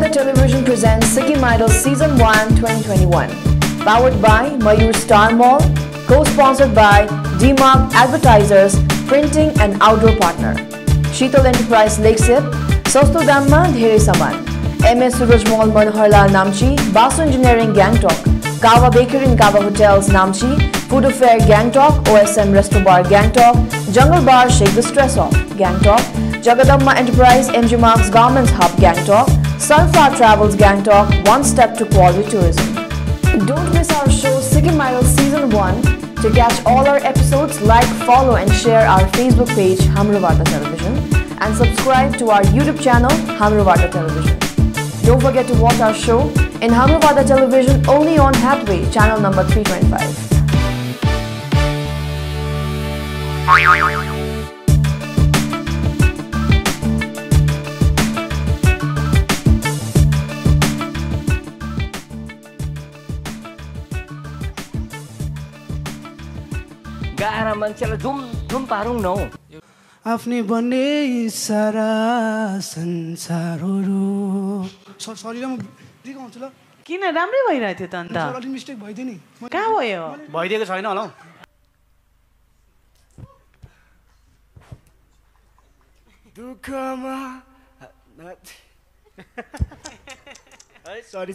Television presents Sikkim Idol Season 1 2021. Powered by Mayur Star Mall, co-sponsored by DMark Advertisers, printing and outdoor partner. Sheetal Enterprise Lakesip, Sasto Damma Dhere Saman. MS Suraj Mall Manoharlal Namchi, Basu Engineering Gangtok, Kawa Bakery and Kawa Hotels Namchi, Food Affair Gangtok, OSM Resto Bar Gangtok, Jungle Bar Shake the Stress Off Gangtok, Jagadamma Enterprise MG Marks Garments Hub Gangtok, Sunflower Travels Gangtok, one step to quality tourism. Don't miss our show Sikkim Idol Season 1. To catch all our episodes, like, follow and share our Facebook page Hamro Varta Television and subscribe to our YouTube channel Hamro Varta Television. Don't forget to watch our show in Hamro Varta Television only on Hathway, channel number 325. गारा मान्छेलाई झुम झुम पारौँ न हौ आफ्नै बन्ने सारा संसारहरू sorry म बिगाउँछु ल किन राम्रै भइरहेथ्यो त अन्त अलि मिस्टेक भइदियो नि कहाँ भयो भइदिएको छैन होला दुःखमा सरी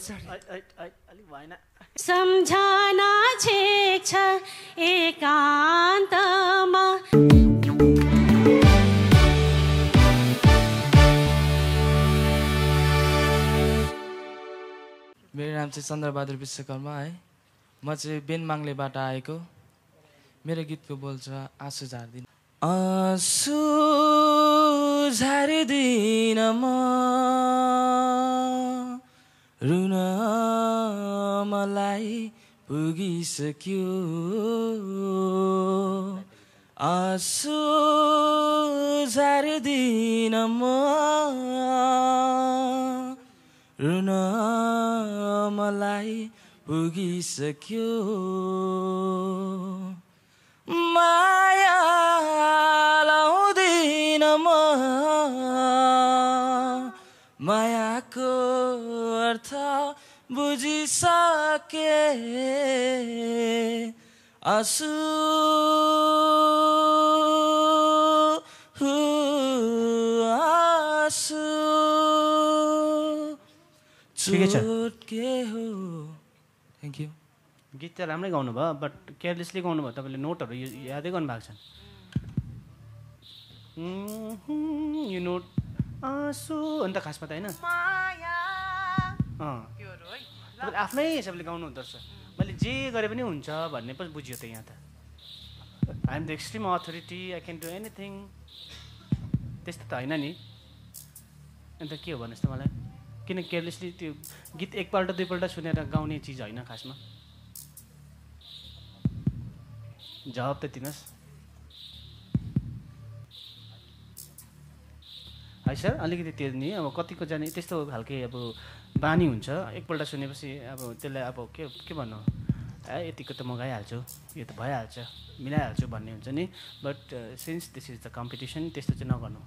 अलि भएन सम्झना छेक्छ एकान्तमा मेरो नाम चाहिँ चन्द्रबहादुर विश्वकर्मा है म चाहिँ बेनमाङ्लेबाट आएको मेरो गीतको बोल छ आँसु झार्दिन आँसु झार्दिन म रुन मलाई पुगिसक्यो आँसु झार्दिन म रुन मलाई पुगिसक्यो माया लाउँदिन म मायाको अर्थ बुझिसके आँसु आँसु के हो थ्याङ्क यू गीत चाहिँ राम्रै गाउनु भयो बट केयरलेसली गाउनु भयो तपाईँले नोटहरू यादै गर्नुभएको छ यो नोट आँसु अन्त खासमा त होइन तपाईँले आफ्नै हिसाबले गाउनु हुँदो रहेछ मैले जे गरे पनि हुन्छ भन्ने पनि बुझ्यो त यहाँ त I am the extreme authority I can do anything त्यस्तो त होइन नि अन्त के हो भन्नुहोस् त मलाई किन केयरलेसली त्यो गीत एकपल्ट दुईपल्ट सुनेर गाउने चिज होइन खासमा जवाब त दिनुहोस् है सर अलिकति त्यो नि अब कतिको जाने त्यस्तो खालके अब बानी हुन्छ एकपल्ट सुनेपछि अब त्यसलाई अब के भन्नु यतिको त म गाइहाल्छु यो त भइहाल्छ मिलाइहाल्छु भन्ने हुन्छ नि but since this is the competition त्यस्तो चाहिँ नगर्नु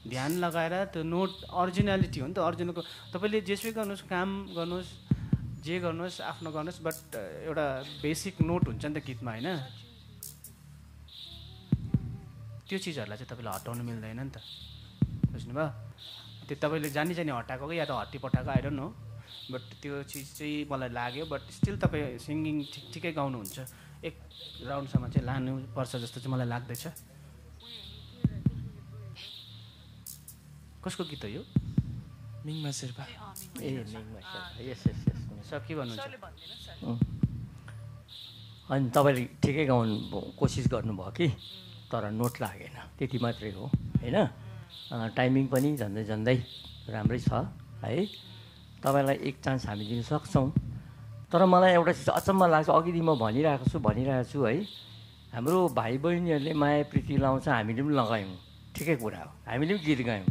ध्यान लगाएर त्यो नोट अरिजिनालिटी हो नि त अरिजिनलको तपाईँले जेसुकै गर्नुहोस् काम गर्नुहोस् जे गर्नुहोस् आफ्नो गर्नुहोस् बट एउटा बेसिक नोट हुन्छ नि त गीतमा होइन त्यो चिजहरूलाई चाहिँ तपाईँले हटाउनु मिल्दैन नि त बुझ्नुभयो त्यो तपाईँले जानी हटाएको कि या त हट्टी पठाएको आएर नो बट त्यो चिज चाहिँ मलाई लाग्यो बट स्टिल तपाईँ सिङ्गिङ ठिकै गाउनुहुन्छ एक राउन्डसम्म चाहिँ लानुपर्छ जस्तो चाहिँ मलाई लाग्दैछ कसको गीत हो यो मिङमा शेर्पा ए मिङमा शेर्पा यस यस यस सर के भन्नुहुन्छ अनि तपाईँले ठिकै गाउनु कोसिस गर्नुभयो कि तर नोट लागेन त्यति मात्रै हो होइन टाइमिङ पनि झन्डै झन्डै राम्रै छ है तपाईँलाई एक चान्स हामी दिन सक्छौँ तर मलाई एउटा चिज अचम्म लाग्छ अघि म भनिरहेको छु है हाम्रो भाइ बहिनीहरूले माया प्रीति लाउँछ हामीले पनि लगायौँ ठिकै कुरा हो हामीले पनि गीत गायौँ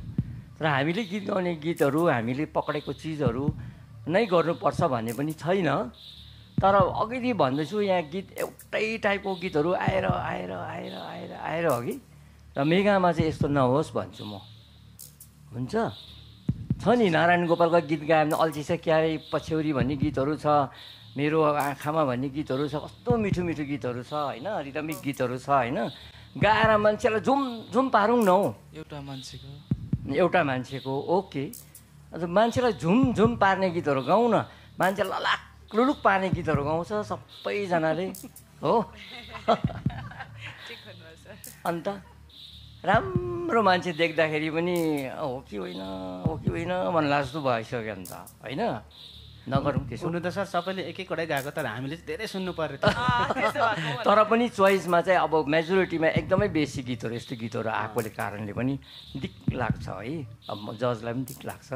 तर हामीले गीत गाउने गीतहरू हामीले पक्रेको चिजहरू नै गर्नुपर्छ भन्ने पनि छैन। तर अघि भन्दैछु यहाँ गीत एउटै टाइपको गीतहरू आएर आएर आएर आएर आएर हो कि र मेगामा चाहिँ यस्तो नहोस् भन्छु म। हुन्छ छ नि नारायण गोपालको गीत गायो भने अल्छी छ क्यारे पछ्यौरी भन्ने गीतहरू छ, मेरो आँखामा भन्ने गीतहरू छ, कस्तो मिठो मिठो गीतहरू छ होइन, रिदमिक गीतहरू छ होइन। गाएर मान्छेलाई झुम झुम पारौँ न हौ, एउटा मान्छेको ओके। अन्त मान्छेलाई झुम झुम पार्ने गीतहरू गाउँ न, मान्छे ललाक लुलुक पार्ने गीतहरू गाउँछ सबैजनाले हो। अन्त राम्रो मान्छे देख्दाखेरि पनि हो कि होइन भन्ला जस्तो भइसक्यो नि त होइन। नगरौँ त्यसो। सुन्नु त सर सबैले एक एकवटै गाएको, तर हामीले चाहिँ धेरै सुन्नु पर्यो त। तर पनि चोइसमा चाहिँ अब मेजोरिटीमा एकदमै बेसी गीतहरू यस्तो गीतहरू आएकोले कारणले पनि दिक लाग्छ है, अब जजलाई पनि दिक लाग्छ।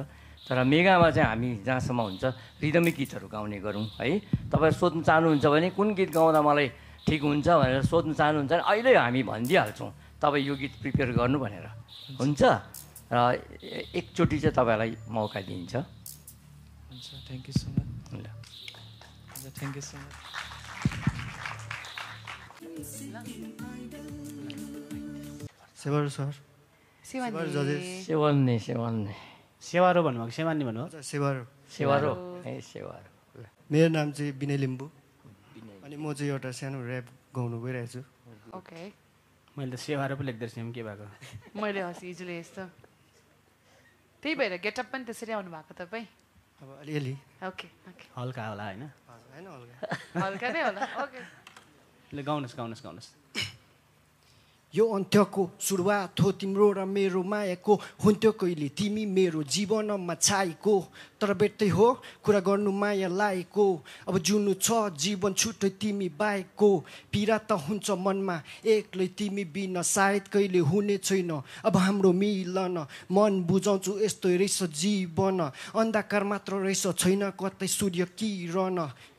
तर मेगामा चाहिँ हामी जहाँसम्म हुन्छ रिदमिक गीतहरू गाउने गरौँ है। तपाईँ सोध्नु चाहनुहुन्छ भने कुन गीत गाउँदा मलाई ठिक हुन्छ भनेर सोध्नु चाहनुहुन्छ भने अहिले हामी भनिदिइहाल्छौँ तपाईँ यो गीत प्रिपेयर गर्नु भनेर, हुन्छ। र एकचोटि चाहिँ तपाईँलाई मौका दिन्छ। Thank you so much. Thank you so much. सेवारो सर, सेवान्ने सेवारो भन्नुभएको सेवान्नी भन्नुभयो? सेवारो ए सेवारो। मेरो नाम चाहिँ विनय लिम्बू अनि म चाहिँ एउटा सानो ऱ्याप गाउनु गइरहेको छु। ओके, मैले त सेवारो पो लेख्दैछु के भएको? मैले हिजोले यस्तो त्यही भएर गेटअप पनि त्यसरी आउनु भएको तपाईँ? अब अलिअलि ओके ओके, हल्का होला होइन? होइन हल्का हल्का नै होला। ओके, ल गाउनुहोस्। यो अन्त्यको सुरुवात हो तिम्रो र मेरो मायाको, हुन्थ्यो कहिले तिमी मेरो जीवनमा छाएको, तर बेट्दै हो कुरा गर्नु माया लागेको, अब जुनु छ जीवन छुट्टै तिमी बाहेकको, पीडा त हुन्छ मनमा एक्लै तिमी बिना सायद कहिले हुने छैन अब हाम्रो मिलन, मन बुझाउँछु यस्तै रहेछ जीवन, अन्धकार मात्र रहेछ छैन कतै सूर्य किरण,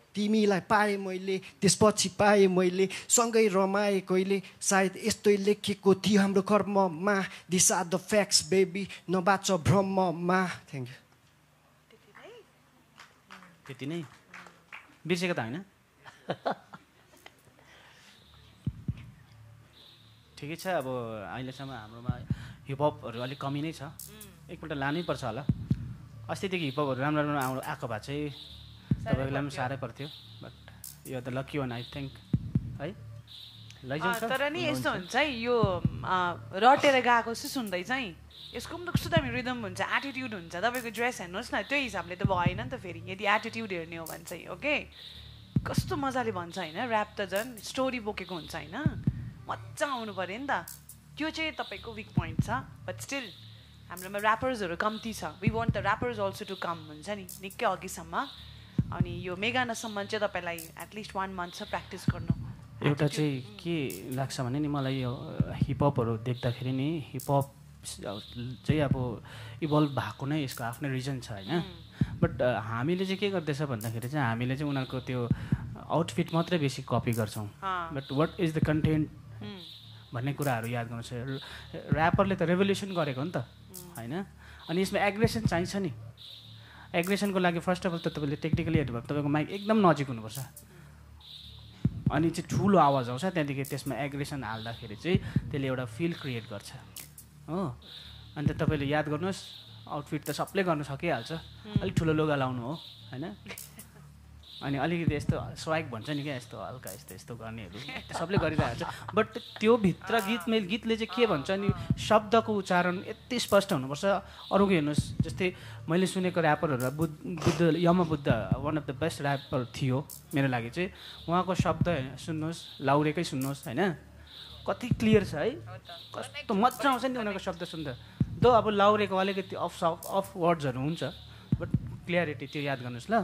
तिमीलाई पाएँ मैले त्यसपछि पाएँ मैले सँगै रमाएँ कहिले, सायद यस्तै लेखेको थियो हाम्रो कर्ममा, this are the facts baby नबाच भ्रममा। Thank you. त्यति नै बिर्सेको त होइन? ठिकै छ। अब अहिलेसम्म हाम्रोमा हिपहपहरू अलिक कमी नै छ, एकपल्ट लानै पर्छ होला। अस्तिदेखि हिपहपहरू राम्रो आएको भए चाहिँ तपाईँलाई पनि साह्रै पर्थ्यो, बट यो त लकी वान आई थिङ्क है। तर नि यस्तो हुन्छ है, यो रटेर गएको जस्तो सुन्दै चाहिँ यसको पनि त कस्तो दामी रिदम हुन्छ, एटिट्युड हुन्छ। तपाईँको ड्रेस हेर्नुहोस् न, त्यो हिसाबले त भएन नि त फेरि, यदि एटिट्युड हेर्ने हो भने चाहिँ। ओके, कस्तो मजाले भन्छ होइन, ऱ्याप त झन् स्टोरी बोकेको हुन्छ होइन, मजा आउनु पऱ्यो नि त। त्यो चाहिँ तपाईँको विक पोइन्ट छ, बट स्टिल हाम्रोमा ऱ्यापर्सहरू कम्ती छ। We want the rappers also to come हुन्छ नि निकै अघिसम्म। अनि यो मेगानासम्म चाहिँ तपाईँलाई एटलिस्ट 1 मन्थ छ प्र्याक्टिस गर्नु। एउटा चाहिँ के लाग्छ भने नि मलाई यो हिपहपहरू देख्दाखेरि नि हिपहप चाहिँ अब इभल्भ भएको नै यसको आफ्नै रिजन छ होइन। बट हामीले चाहिँ के गर्दैछ भन्दाखेरि चाहिँ हामीले चाहिँ उनीहरूको त्यो आउटफिट मात्रै बेसी कपी गर्छौँ, but what is the content भन्ने कुराहरू याद गर्नु छ। ऱ्यापरले त रेभोल्युसन गरेको हो नि त होइन। अनि यसमा एग्रेसन चाहिन्छ नि, एग्रेसनको लागि फर्स्ट अफ अल त तपाईँले टेक्निकली हेर्नु भयो तपाईँको माइक एकदम नजिक हुनुपर्छ, अनि चाहिँ ठुलो आवाज आउँछ, त्यहाँदेखि त्यसमा एग्रेसन हाल्दाखेरि चाहिँ त्यसले एउटा फिल क्रिएट गर्छ हो। अन्त तपाईँले याद गर्नुहोस् आउटफिट त सबले गर्न सकिहाल्छ, अलिक ठुलो लुगा लाउनु हो होइन, अनि अलिकति यस्तो स्वाग भन्छ नि क्या, यस्तो हल्का यस्तो यस्तो गर्नेहरू सबले गरिरहेको छ। बट त्यो भित्र गीतले चाहिँ के भन्छ नि, शब्दको उच्चारण यति स्पष्ट हुनुपर्छ। अरूको हेर्नुहोस्, जस्तै मैले सुनेको ऱ्यापरहरू Buddha Yama Buddha one of the best rapper थियो मेरो लागि चाहिँ। उहाँको शब्द सुन्नुहोस्, लाउरेकै सुन्नुहोस् होइन, कति क्लियर छ है, कस्तो मजा आउँछ नि उनीहरूको शब्द सुन्दा। दो अब लाउरेको अलिकति अफ वर्ड्सहरू हुन्छ, बट क्लियरिटी त्यो याद गर्नुहोस् ल।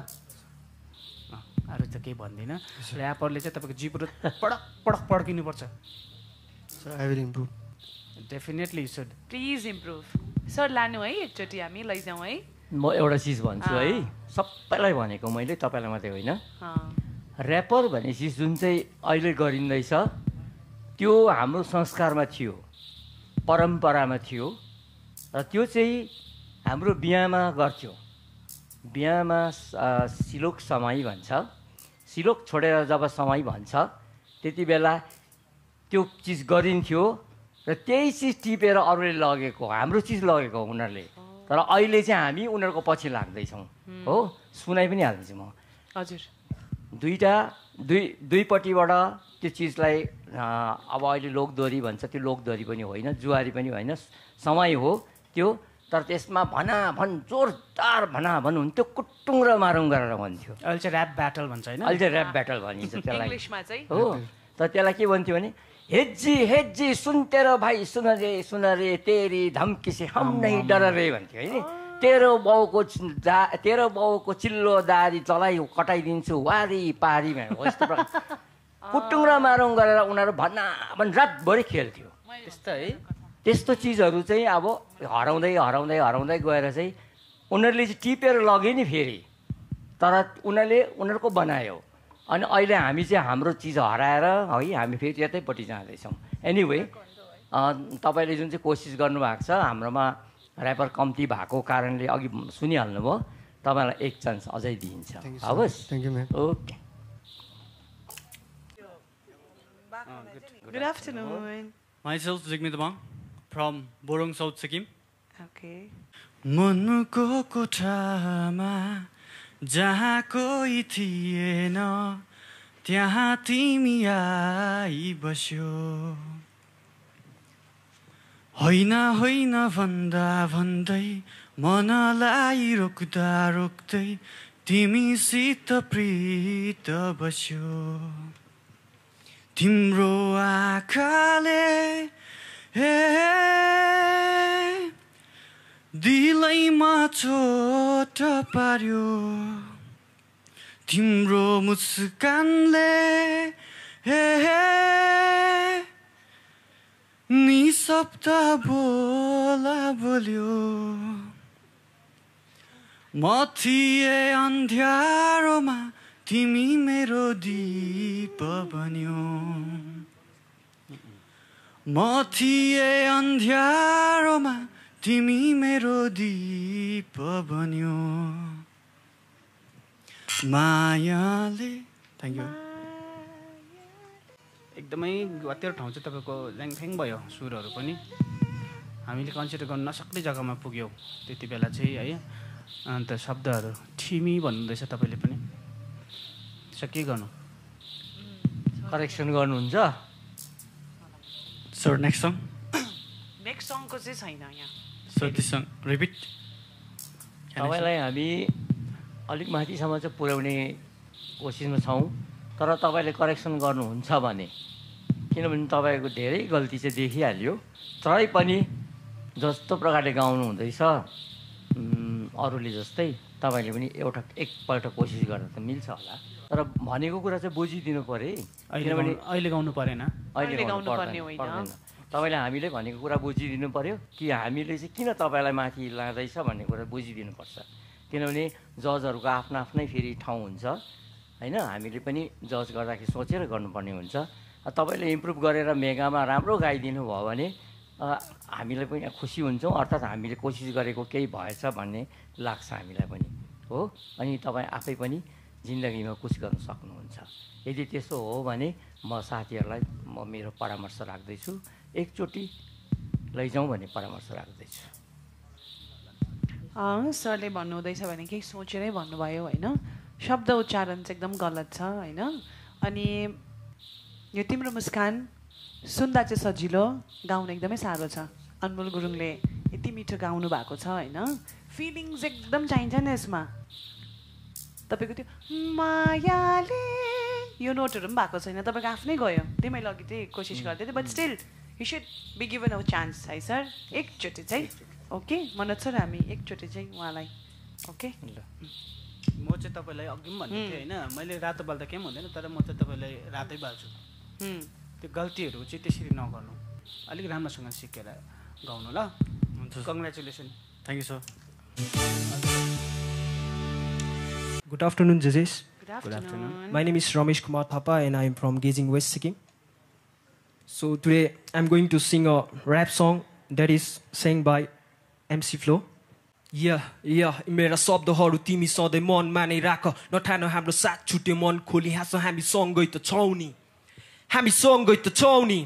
अरू त केही भन्दिनँ। ऱ्यापरले चाहिँ तपाईँको जिब्रो पडक पडक पड्किनुपर्छ। I will improve, definitely should, please improve. Sir लानु है एकचोटि हामी लैजाउँ है। म एउटा चिज भन्छु है, सबैलाई भनेको मैले, तपाईँलाई मात्रै होइन। ऱ्यापर भन्ने चिज जुन चाहिँ अहिले गरिँदैछ त्यो हाम्रो संस्कारमा थियो, परम्परामा थियो, र त्यो चाहिँ हाम्रो बिहामा गर्थ्यो, बिहामा सिलोक समय भन्छ, सिलोक छोडेर जब समय भन्छ त्यति बेला त्यो चिज गरिन्थ्यो र त्यही चिज टिपेर अरूले लगेको, हाम्रो चिज लगेको उनीहरूले। तर अहिले चाहिँ हामी उनीहरूको पछि लाग्दैछौँ हो। सुनाइ पनि हाल्दैछु म। हजुर, दुईपट्टिबाट त्यो चिजलाई अब अहिले लोकदोरी भन्छ, त्यो लोकदोरी पनि होइन, जुवारी पनि होइन, समय हो त्यो। तर त्यसमा भनाभन जोरदार भनाभन हुन्थ्यो, कुटुङ र मारुङ गरेर भन्थ्यो। अहिले चाहिँ ऱ्याप ब्याटल भन्छ होइन, अहिले चाहिँ ऱ्याप ब्याटल भनिन्छ त्यसलाई इङ्ग्लिसमा चाहिँ हो। तर त्यसलाई के भन्थ्यो भने हेज्जी हेज्जी सुन तेरो भाइ सुन रे तेरी धम्की से हम नहीं डर रे भन्थ्यो होइन। तेरो बाउको चिल्लो दारी चलाइ कटाइदिन्छु वारी पारी भनेर यस्तो प्रकार कुटुङ र मारुङ गरेर उनीहरू भनाभन रातभरि खेल्थ्यो। त्यस्तो है, त्यस्तो चिजहरू चाहिँ अब हराउँदै हराउँदै हराउँदै गएर चाहिँ उनीहरूले चाहिँ टिपेर लगे नि फेरि, तर उनीहरूको बनायो। अनि अहिले हामी चाहिँ हाम्रो चिज हराएर है हामी फेरि यतैपट्टि जाँदैछौँ। एनिवे तपाईँले जुन चाहिँ कोसिस गर्नुभएको छ, हाम्रोमा ऱ्यापर कम्ती भएको कारणले अघि सुनिहाल्नुभयो, तपाईँलाई एक चान्स अझै दिइन्छ। हवस्, thank you ma'am. Okay. Good afternoon. Myself Jigme Tabang from Borong South Sikkim. Okay. मनको कोठामा जहाँ कोही थिएन त्यहाँ तिमी आई बस्यो, होइन होइन भन्दा भन्दै मनलाई रोक्दा रोक्दै तिमीसित प्रीत बस्यो। तिम्रो आँखाले दिलैमा चोट पार्यो, तिम्रो मुस्कानले निशब्द बोला बोल्यो। म थिए अन्ध्यारोमा तिमी मेरो दीप बन्यो, म थिए अन्ध्यारोमा तिमी मेरो दीप बन्यो। मायाले। Thank you. एकदमै कतिवटा ठाउँ चाहिँ तपाईँको ल्याङफ्याङ भयो, सुरहरू पनि हामीले कन्सिडर गर्न नसक्ने जग्गामा पुग्यौँ त्यति बेला चाहिँ है। अन्त शब्दहरू ठिमी भन्नुहुँदैछ तपाईँले पनि, के गर्नु, करेक्सन गर्नुहुन्छ? Sir next song. नेक्स्ट सङको चाहिँ छैन यहाँ। Sir this song repeat. तपाईँलाई हामी अलिक माथिसम्म चाहिँ पुर्याउने कोसिसमा छौँ, तर तपाईँले करेक्सन गर्नुहुन्छ भने, किनभने तपाईँको धेरै गल्ती चाहिँ देखिहाल्यो। तरै पनि जस्तो प्रकारले गाउनु हुँदैछ अरूले जस्तै तपाईँले पनि एकपल्ट कोसिस गर्दा त मिल्छ होला। तर भनेको कुरा चाहिँ बुझिदिनु पऱ्यो है, किनभने अहिले गाउनु परेन, अहिले गाउनु पर्दैन। तपाईँले हामीले भनेको कुरा बुझिदिनु पऱ्यो कि हामीले चाहिँ किन तपाईँलाई माथि लाँदैछ भन्ने कुरा बुझिदिनुपर्छ। किनभने जजहरूको आफ्नो आफ्नै फेरि ठाउँ हुन्छ होइन, हामीले पनि जज गर्दाखेरि सोचेर गर्नुपर्ने हुन्छ। तपाईँले इम्प्रुभ गरेर मेगामा राम्रो गाइदिनु भयो भने हामीलाई पनि खुसी हुन्छौँ, अर्थात् हामीले कोसिस गरेको केही भएछ भन्ने लाग्छ हामीलाई पनि हो। अनि तपाईँ आफै पनि जिन्दगीमा कुछ गर्न सक्नुहुन्छ। यदि त्यसो हो भने म साथीहरूलाई मेरो परामर्श राख्दैछु, एकचोटि लैजाउँ भन्ने परामर्श राख्दैछु। सरले भन्नुहुँदैछ भने केही सोचेरै भन्नुभयो होइन, शब्द उच्चारण चाहिँ एकदम गलत छ होइन। अनि यो तिम्रो मुस्कान सुन्दा चाहिँ सजिलो, गाउन एकदमै साह्रो छ। अनमोल गुरुङले यति मिठो गाउनु भएको छ होइन, फिलिङ्स एकदम चाहिन्छ नि यसमा। तपाईँको त्यो मायाले यो नोटहरू पनि भएको छैन, तपाईँको आफ्नै गयो, त्यही मैले अघि चाहिँ कोसिस गर्दै थिएँ। But still you should be given a chance है सर, एकचोटि चाहिँ। ओके मनोज सर, हामी एकचोटि चाहिँ उहाँलाई ओके। ल म चाहिँ तपाईँलाई अघि पनि भन्दै थिएँ होइन, मैले रातो बाल्दा केही हुँदैन, तर म चाहिँ तपाईँलाई रातै बाल्छु। त्यो गल्तीहरू चाहिँ त्यसरी नगर्नु, अलिक राम्रोसँग सिकेर गाउनु ल। Congratulation. Thank you sir. Good afternoon, judges. Good afternoon. My name is Ramesh Kumar Thapa and I am from Gejing, West Sikkim. So today I'm going to sing a rap song that is sang by MC Flo. मेरा शब्दहरू तिमी सधैँ मनमा नै राख नठान हाम्रो साथ छुट्यो मन खोली हाँस हामी सँगै त छौँ नि हामी सँगै त छौँ नि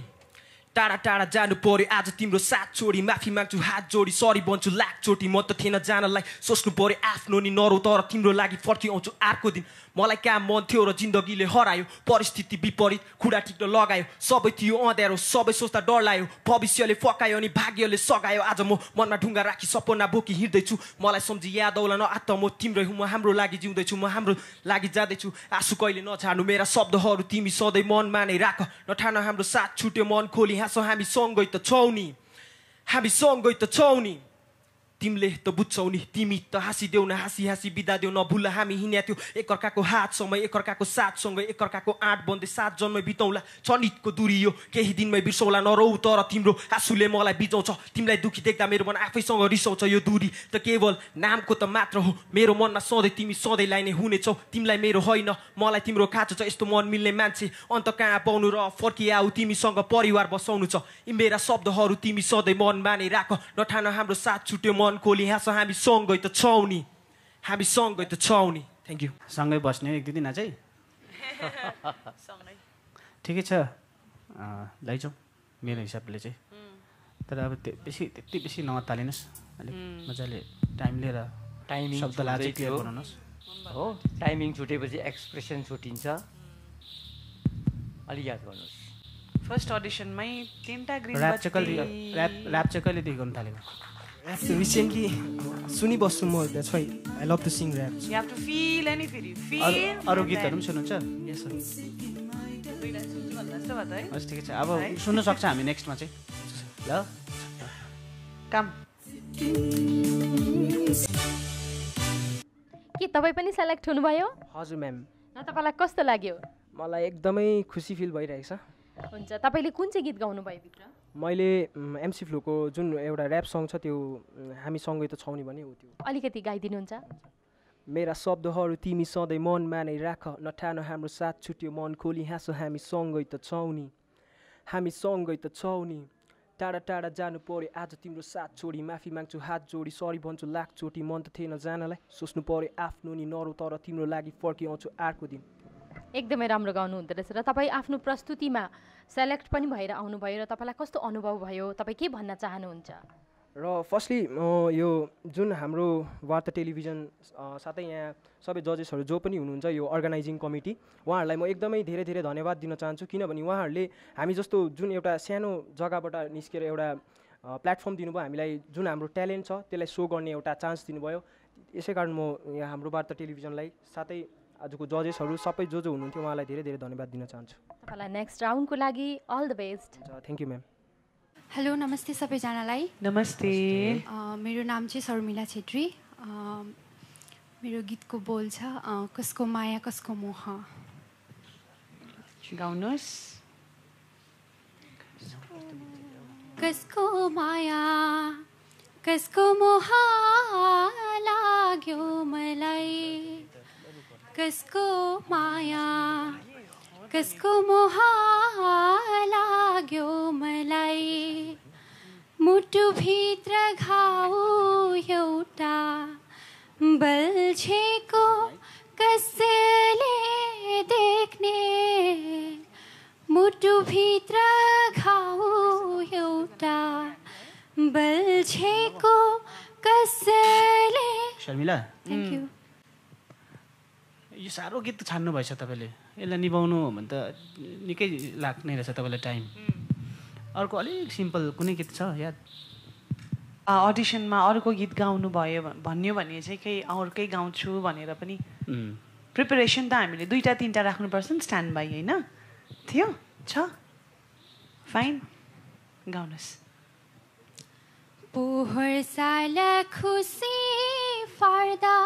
टाढा टाढा जानु पर्यो आज तिम्रो साथ छोडी माफी माग्छु हात जोडी सरी भन्छु लाखचोटि म त थिएन जानलाई सोच्नु पर्यो आफ्नो नि नरौ तर तिम्रो लागि फर्किआउँछु अर्को दिन मलाई काम मन थियो र जिन्दगीले हरायो परिस्थिति विपरीत खुडा टिक्न लगायो सबै थियो अँध्यारो सबै सोच्दा डर लाग्यो भविष्यले फकायो अनि भाग्यले सगायो आज म मनमा ढुङ्गा राखी सपना बोकी हिँड्दैछु मलाई सम्झी याद आउला न आत्ता म तिम्रै हुँ म हाम्रो लागि जिउँदैछु म हाम्रो लागि जाँदैछु आँसु कहिले नछाड्नु मेरा शब्दहरू तिमी सधैँ मनमा नै राख नठान हाम्रो साथ छुट्यो मन खोली हाँस हामी सँगै त छौँ नि हामी सँगै त छौँ नि तिमीले त बुझ्छौ नि तिमी त हाँसिदेऊ न हाँसी हाँसी बिदा देऊ नभुल हामी हिँड्या थियो एकअर्काको हात समय एकअर्काको साथसँगै एकअर्काको आँट बन्दै 7 जन्मै बिताउला क्षणिकको दूरी यो केही दिनमै बिर्सौला नरौ तर तिम्रो आँसुले मलाई बिजाउँछ तिमीलाई दुखी देख्दा मेरो मन आफैसँग रिसाउँछ यो दूरी त केवल नामको त मात्र हो मेरो मनमा सधैँ तिमी सधैँलाई नै हुनेछौ तिमीलाई मेरो होइन मलाई तिम्रो खाँचो छ यस्तो मन मिल्ने मान्छे अन्त कहाँ पाउनु र फर्किआऊ तिमीसँग परिवार बसाउनु छ यी मेरा शब्दहरू तिमी सधैँ मनमा नै राख नठान हाम्रो साथ छुट्यो मन खोली हाँस हामी सँगै त छौँ नि हामी सँगै त छौँ नि थ्याङ्क यू सँगै बस्ने 1-2 दिन अझै ठिकै छ लैजाउँ मेरो हिसाबले चाहिँ तर अब त्यति बेसी नअत्तालिनुहोस् अलिक मजाले टाइम लिएर टाइमिङ शब्दलाई अझै क्लियर बनाउनुहोस् हो टाइमिङ छुटेपछि एक्सप्रेसन छुटिन्छ अलिक याद गर्नुहोस् फर्स्ट अडिसनमै 3टा ग्रिन ऱ्याप चाहिँ कहिलेदेखि गर्नु थालेको रिसेन्टली सुनिबस्छु म that's why I love to sing rap You have to feel any फेरि feel अरू गीतहरू पनि सुन्नुहुन्छ यस सर हस् ठिकै छ अब सुन्न सक्छ हामी नेक्स्टमा चाहिँ ल काम के तपाईँ पनि सेलेक्ट हुनुभयो हजुर म्याम तपाईँलाई कस्तो लाग्यो मलाई एकदमै खुसी फिल भइरहेको छ हुन्छ तपाईँले कुन चाहिँ गीत गाउनुभयो भित्र मैले एमसी फ्लूको जुन एउटा ऱ्याप सङ छ त्यो हामी सँगै त छौँ नि भने हो त्यो अलिकति गाइदिनुहुन्छ मेरा शब्दहरू तिमी सधैँ मनमा नै राख नठान हाम्रो साथ छुट्यो मन खोली हाँसो हामी सँगै त छौँ नि हामी सँगै त छौँ नि टाढा टाढा जानु पर्यो आज तिम्रो साथ छोडी माफी माग्छु हात जोडी सरी भन्छु लाखचोटि मन त थिएन जानलाई सोच्नु पर्यो आफ्नो नि नरौ तर तिम्रो लागि फर्किआउँछु अर्को दिन एकदमै राम्रो गाउनुहुँदो रहेछ र तपाईँ आफ्नो प्रस्तुतिमा सेलेक्ट पनि भएर आउनुभयो र तपाईँलाई कस्तो अनुभव भयो तपाईँ के भन्न चाहनुहुन्छ र फर्स्टली यो जुन हाम्रो वार्ता टेलिभिजन साथै यहाँ सबै जजेसहरू जो पनि हुनुहुन्छ यो अर्गनाइजिङ कमिटी उहाँहरूलाई म एकदमै धेरै धेरै धन्यवाद दिन चाहन्छु किनभने उहाँहरूले हामी जस्तो जुन एउटा सानो जग्गाबाट निस्केर एउटा प्लेटफर्म दिनुभयो हामीलाई जुन हाम्रो ट्यालेन्ट छ त्यसलाई सो गर्ने एउटा चान्स दिनुभयो यसै कारण म यहाँ हाम्रो वार्ता टेलिभिजनलाई साथै आजको जजेसहरू सबै जो हुनुहुन्थ्यो उहाँलाई धेरै धेरै धन्यवाद दिन चाहन्छु तपाईँलाई नेक्स्ट राउन्डको लागि all the best thank you ma'am hello नमस्ते सबैजनालाई नमस्ते मेरो नाम चाहिँ शर्मिला छेत्री मेरो गीतको बोल छ कसको माया कसको मोह गाउनुहोस् कसको माया कसको मोह लाग्यो मलाई कसको माया कसको मोह लाग्यो मलाई मुटुभित्र घाउ एउटा बल्छेको कसले देख्ने मुटुभित्र घाउ एउटा बल्छेको कसले शर्मिला थ्याङ्क यू यो साह्रो गीत छान्नु भएछ तपाईँले यसलाई निभाउनु भने त निकै लाग्ने रहेछ तपाईँलाई टाइम अर्को अलिक सिम्पल कुनै गीत छ याद अडिसनमा अर्को गीत गाउनु भयो भन्यो भने चाहिँ केही अर्कै गाउँछु भनेर पनि प्रिपरेसन त हामीले 2-3टा राख्नुपर्छ नि स्ट्यान्ड बाई होइन थियो छ फाइन गाउनुहोस् पोहोर साल खुसी फार्दा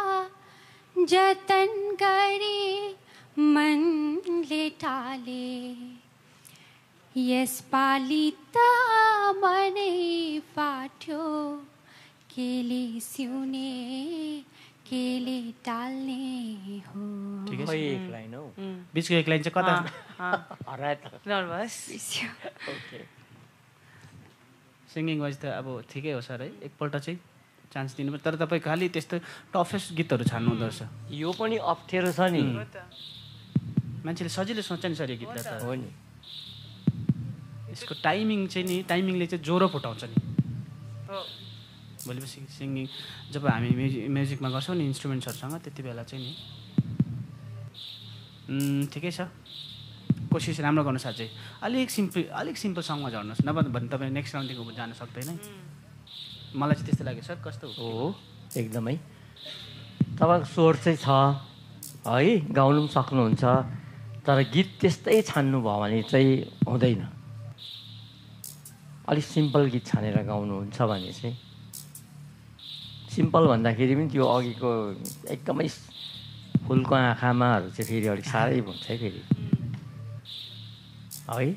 जतन गरी मनले टाले यसपालि त मनै फाट्यो केले सिउने केले टाल्ने हो एक लाइन हो बिचको एक लाइन चाहिँ कता नर्भस सिङ्गिङ वाइज त अब ठिकै हो सर है एकपल्ट चाहिँ चान्स दिनुपर्छ। तर तपाईँ खालि त्यस्तो टफेस्ट गीतहरू छान्नु हुँदो रहेछ। यो पनि अप्ठ्यारो छ नि, मान्छेले सजिलो सोच्छ नि सर यो गीतलाई त। हो नि, यसको टाइमिङ चाहिँ नि, टाइमिङले चाहिँ ज्वरो फुटाउँछ नि। भोलिपछि सिङ्गिङ जब हामी म्युजिकमा गर्छौँ नि इन्स्ट्रुमेन्ट्सहरूसँग, त्यति बेला चाहिँ नि ठिकै छ, कोसिस राम्रो गर्नु साँच्चै। अलिक सिम्पल सङमा झर्नुहोस्, नभए भने तपाईँ नेक्स्ट राउन्डदेखि जान सक्दैन। मलाई चाहिँ त्यस्तो लाग्यो सर। कस्तो हो? एकदमै तपाईँको स्वर चाहिँ छ है, गाउनु पनि सक्नुहुन्छ, तर गीत त्यस्तै छान्नुभयो भने चाहिँ हुँदैन। अलिक सिम्पल गीत छानेर गाउनुहुन्छ भने चाहिँ, सिम्पल भन्दाखेरि पनि त्यो अघिको एकदमै फुलको आँखामाहरू चाहिँ फेरि अलिक साह्रै हुन्छ है फेरि है।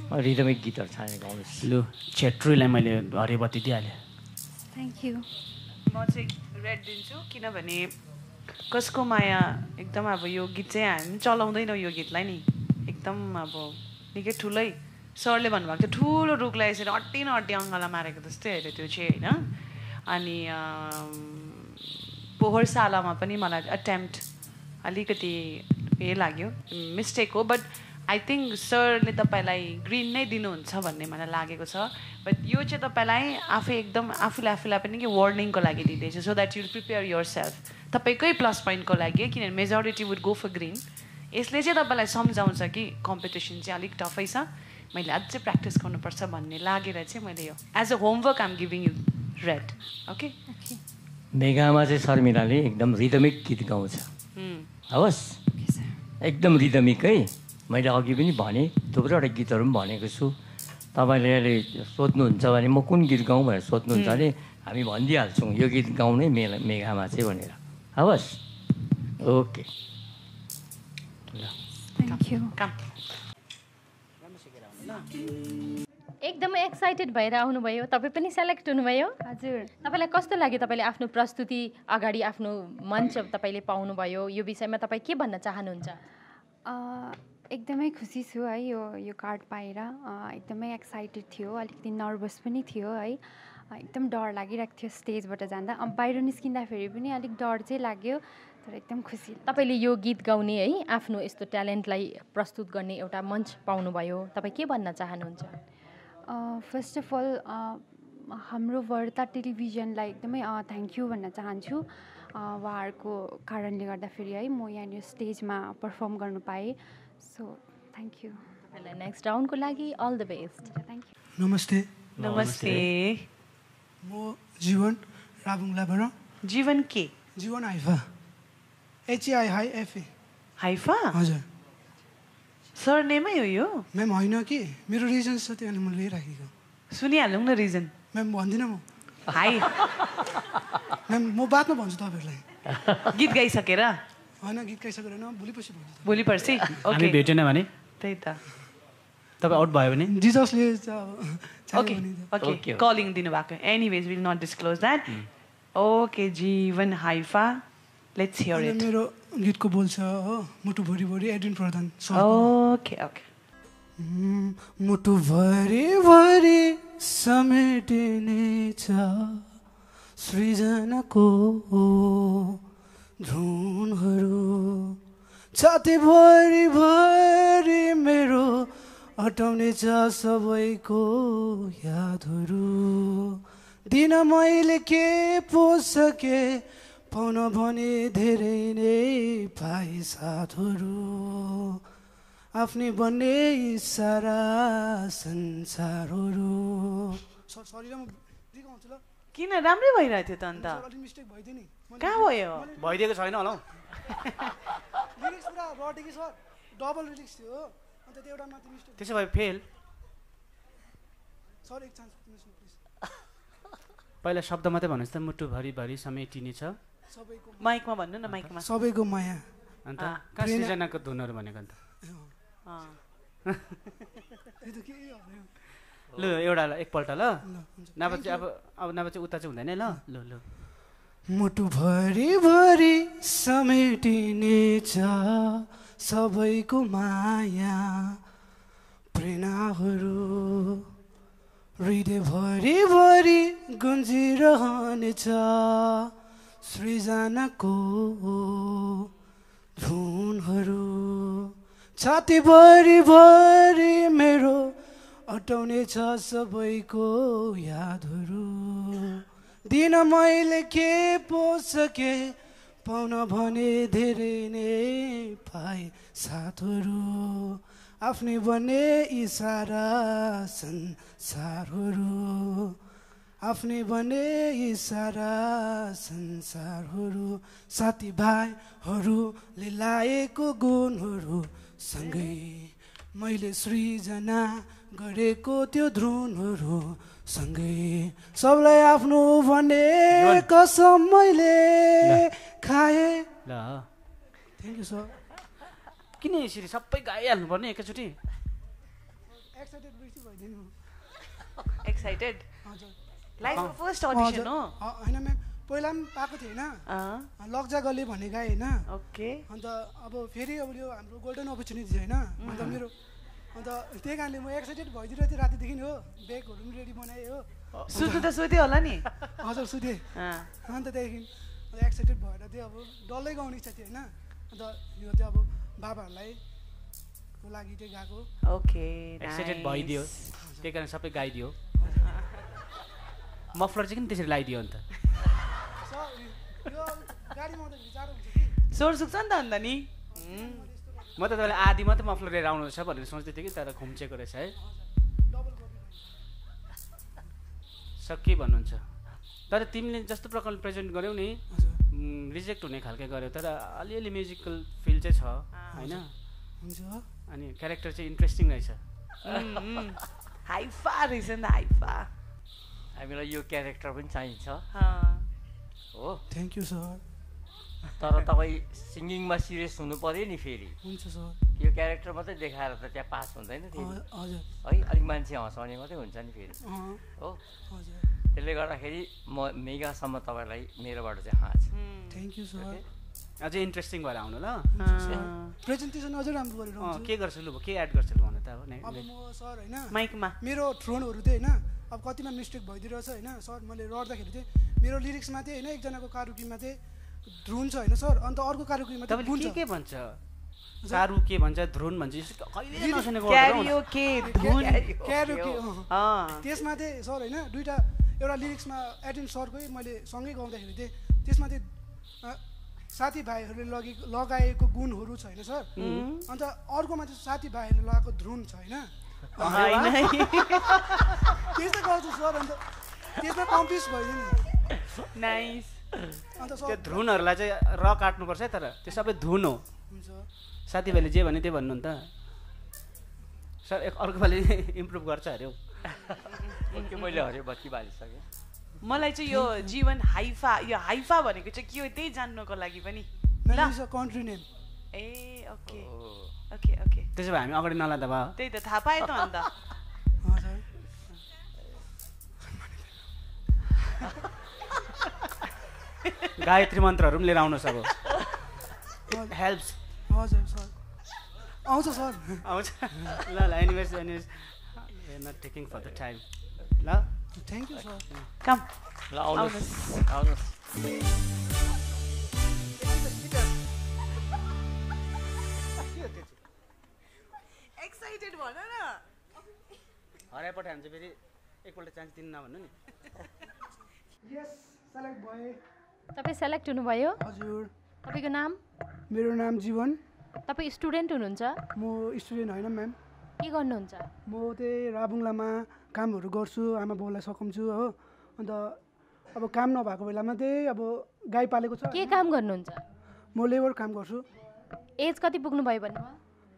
रिदमिक गीतहरू छानेर गाउनुहोस्। लु छेत्रीलाई मैले हरिबत्ती दिइहालेँ। Thank you. म चाहिँ रेड दिन्छु, किनभने कसको माया एकदम अब यो गीत चाहिँ हामी चलाउँदैनौँ यो गीतलाई नि, एकदम अब निकै ठुलै सरले भन्नुभएको थियो ठुलो रुखलाई यसरी अट्टी न अट्टी अङ्गाला मारेको जस्तै अहिले त्यो चाहिँ होइन। अनि पोहोर सालामा पनि मलाई अटेम्प्ट अलिकति लाग्यो, मिस्टेक हो, बट आई थिङ्क सरले तपाईँलाई ग्रिन नै दिनुहुन्छ भन्ने मलाई लागेको छ। बट यो चाहिँ तपाईँलाई आफूलाई पनि कि वार्निङको लागि दिँदैछ, so that you'll prepare yourself, तपाईँकै प्लस पोइन्टको लागि, किनभने majority would go for green. यसले चाहिँ तपाईँलाई सम्झाउँछ कि कम्पिटिसन चाहिँ अलिक टफै छ, मैले अझै प्र्याक्टिस गर्नुपर्छ भन्ने लागेर चाहिँ मैले यो as a homework I'm giving you red. Okay, मेगामा चाहिँ शर्मिलाले एकदम रिदमिक गीत गाउँछ, हवस्, एकदम रिदमिकै। मैले अघि पनि भने, थुप्रैवटा गीतहरू पनि भनेको छु। तपाईँले अहिले सोध्नुहुन्छ भने म कुन गीत गाउँ भनेर सोध्नुहुन्छ भने हामी भनिदिइहाल्छौँ यो गीत गाउने मेगामा चाहिँ भनेर, हवस्। Okay, thank you. एकदमै एक्साइटेड भएर आउनुभयो, तपाईँ पनि सेलेक्ट हुनुभयो। हजुर। तपाईँलाई कस्तो लाग्यो? तपाईँले आफ्नो प्रस्तुति अगाडि आफ्नो मञ्च तपाईँले पाउनुभयो, यो विषयमा तपाईँ के भन्न चाहनुहुन्छ? एकदमै खुसी छु है यो कार्ड पाएर। एकदमै एक्साइटेड थियो, अलिकति नर्भस पनि थियो है, एकदम डर लागिरहेको थियो स्टेजबाट जाँदा। बाहिर निस्किँदाखेरि पनि अलिक डर चाहिँ लाग्यो, तर एकदम खुसी। तपाईँले यो गीत गाउने है, आफ्नो यस्तो ट्यालेन्टलाई प्रस्तुत गर्ने एउटा मञ्च पाउनुभयो, तपाईँ के भन्न चाहनुहुन्छ? फर्स्ट अफ अल हाम्रो वार्ता टेलिभिजनलाई एकदमै थ्याङ्क यू भन्न चाहन्छु। उहाँहरूको कारणले गर्दाखेरि है म यहाँनिर स्टेजमा पर्फर्म गर्नु पाएँ, सो थ्याङ्क यू। तपाईँलाई नेक्स्ट राउन्डको लागि all the best. Thank you. नमस्ते। नमस्ते। म जीवन राबुङलाबाट। जीवन के? जीवन हाइफा, HAIFA। हाइफा? हजुर। सर नेमै हो यो? म्याम होइन कि, मेरो रिजन छ, त्यो अनि म लिइराखेको। सुनिहालौँ न रिजन। म्याम भन्दिनँ म। हाई म्याम म बादमा भन्छु तपाईँहरूलाई। गीत गाइसकेर? होइन, गीत गाइसकेर होइन, भोलि पर्सि भन्छु। भोलि पर्सि? हामी भेटेन भने? त्यही त। तपाईँ आउट भयो भने? जिजसले ओके, कलिङ दिनुभएको। Anyways will not disclose that. Okay, Jiwan Haifa, let's hear it. मेरो गीतको बोल छ हो, मुटु भरि भरि, एड्रिन प्रधान। Okay okay. मुटु भरि भरि समेटिने छ सृजनाको धुनहरू, छाती भरि भरि मेरो अटाउने छ सबैको यादहरू। दिन मैले के पो सके पाउन भने धेरै नै पाए साथहरू, आफ्नै बन्ने सारा संसारहरू। सरी म गाउँछु ल। किन राम्रै भइरहेको थियो त अन्त? मिस्टेक भइदियो नि। कहाँ भयो? भइदिएको छैन होला हौ। लिरिक्स पुरा रटेको सर, डबल लिरिक्स थियो अन्त त्यो एउटा मात्र मिस्टेक। त्यसो भए फेल। सर एक चान्स दिनुहोस् न प्लिज। पहिला शब्द मात्रै भन्नुहोस् त। मुटु भरि भरि समेटिने छ सबैको। माइकमा भन्नु न, माइकमा। सबैको माया। अन्त कहाँ सृजनाको धुनहरू भनेको अन्त? लु एउटा एकपल्ट ल, नभए चाहिँ अब नभए चाहिँ उता चाहिँ हुँदैन ल। लु लु। मुटु भरि भरि समेटिने छ सबैको माया, प्रेरणाहरू हृदयभरि गुन्जिरहनेछ सृजनाको धुनहरू छातीभरि मेरो अटाउने छ सबैको यादहरू दिन मैले के पो सके पाउन भने धेरै नै पाए साथहरू आफ्नै बने इसारा संसारहरू आफ्नै बने इसारा संसारहरू साथीभाइहरूले लाएको गुणहरू सँगै मैले सृजना गरेको त्यो धुनहरू सँगै सबलाई आफ्नो भने कसम मैले खाए। Thank you sir. किन यसरी सबै गाइहाल्नु पर्ने एकैचोटि? एक्साइटेड बेसी भइदिनु। एक्साइटेड? हजुर। लाइफको फर्स्ट अडिसन हो? होइन म्याम, पहिला पनि पाएको थिएँ होइन, लग्जा गले भने गाएँ होइन। ओके। अन्त अब फेरि अब यो हाम्रो गोल्डन अपर्च्युनिटी होइन, अन्त मेरो अन्त त्यही कारणले म एक्साइटेड भइदिरहेको थिएँ रातिदेखि हो, ब्यागहरू पनि रेडी बनाएँ हो। सुत्नु त सुत्यो होला नि? हजुर सुतेँ। अन्त त्यहाँदेखि एक्साइटेड भएर चाहिँ अब डल्लै गाउने इच्छा थियो होइन, अन्त यो चाहिँ अब बाबाहरूलाई को लागि चाहिँ गएको। ओके, एक्साइटेड भइदियो त्यही कारण सबै गाइदियो। मफलर चाहिँ किन त्यसरी लगाइदियो अन्त? स्वर सुक्छ नि त अन्त नि। म त तपाईँले आधी मात्रै मफलर लिएर आउनु रहेछ भनेर सोच्दै थिएँ कि तर खुम्चेको रहेछ है। सके भन्नुहुन्छ तर तिमीले जस्तो प्रकारले प्रेजेन्ट गर्यौ नि रिजेक्ट हुने खालके गर्यो, तर अलिअलि म्युजिकल फिल चाहिँ छ होइन। अनि क्यारेक्टर चाहिँ इन्ट्रेस्टिङ रहेछ। हाइफा रहेछ नि त, हाइफा। हामीलाई यो क्यारेक्टर पनि चाहिन्छ हो। Thank you sir. तर तपाईँ सिङ्गिङमा सिरियस हुनु पर्यो नि फेरि। हुन्छ सर। यो क्यारेक्टर मात्रै देखाएर त त्यहाँ पास हुँदैन फेरि। हजुर है, अलिक मान्छे हँसाउने मात्रै हुन्छ नि फेरि हो। हजुर। त्यसले गर्दाखेरि म मेगासम्म तपाईँलाई मेरोबाट चाहिँ हाँस। Thank you sir. अझै इन्ट्रेस्टिङ भएर आउनु ल। प्रेजेन्टेसन अझै राम्रो गरेर आउँछु। के गर्छु लु, के एड गर्छु भन्नु त? अब म सर होइन माइकमा मेरो थ्रोनहरू चाहिँ होइन अब कतिमा मिस्टेक भइदिरहेछ होइन सर। मैले रड्दाखेरि चाहिँ मेरो लिरिक्समा चाहिँ होइन एकजनाको कारुकीमा चाहिँ ध्रुन छ होइन सर, अन्त अर्को कारुकीमा चाहिँ गुण छ। के भन्छ? कारू के भन्छ, ध्रुन भन्छ, कहिले नसुनेको क्यारियोके धुन क्यारियोके। त्यसमा चाहिँ सर होइन दुईवटा एउटा लिरिक्समा एडिन सरकै मैले सँगै गाउँदाखेरि चाहिँ त्यसमा चाहिँ साथीभाइहरूले लगाएको गुणहरू छ होइन सर, अन्त अर्कोमा चाहिँ साथीभाइहरूले लगाएको ध्रुन छ होइन। त्यस्तो गर्छु सर, अन्त त्यसमा कम्प्युज भइदियो नि। नाइस। अन्त त्यो धुनहरूलाई चाहिँ र काट्नुपर्छ है, तर त्यो सबै धुन हो। साथीभाइले जे भने त्यो भन्नु नि त सर। अर्को पालि इम्प्रुभ गर्छ अरे हौ। मैले हरियो बत्ती बालिसकेँ। मलाई चाहिँ यो जीवन हाइफा, यो हाइफा भनेको चाहिँ के हो त्यही जान्नको लागि पनि ल। Country name. Ah okay okay okay. त्यसो भए हामी अगाडि नलाँदा भयो। त्यही त थाहा पाएँ त अन्त। गायत्री मन्त्रहरू पनि लिएर आउनुहोस् अब। हेल्प्स। हजुर सर आउँछ सर आउँछ। ल ल anyways not taking for the time ल। Thank you sir. कम ल आउनुहोस् आउनुहोस्। एक्साइटेड भन न। हराएपट्टि हामी चाहिँ फेरि एकपल्ट चान्स दिनु नभन्नु नि। यस सेलेक्ट भए। तपाईँ सेलेक्ट हुनुभयो? हजुर। तपाईँको नाम? मेरो नाम जीवन। तपाईँ स्टुडेन्ट हुनुहुन्छ? म स्टुडेन्ट होइन म्याम। के गर्नुहुन्छ? म त्यही राबुङलामा कामहरू गर्छु, आमा बाउलाई सघाउँछु हो। अन्त अब काम नभएको बेलामा त्यही अब गाई पालेको छ। के काम गर्नुहुन्छ? म लेबर काम गर्छु। एज कति पुग्नुभयो भन्नुभयो?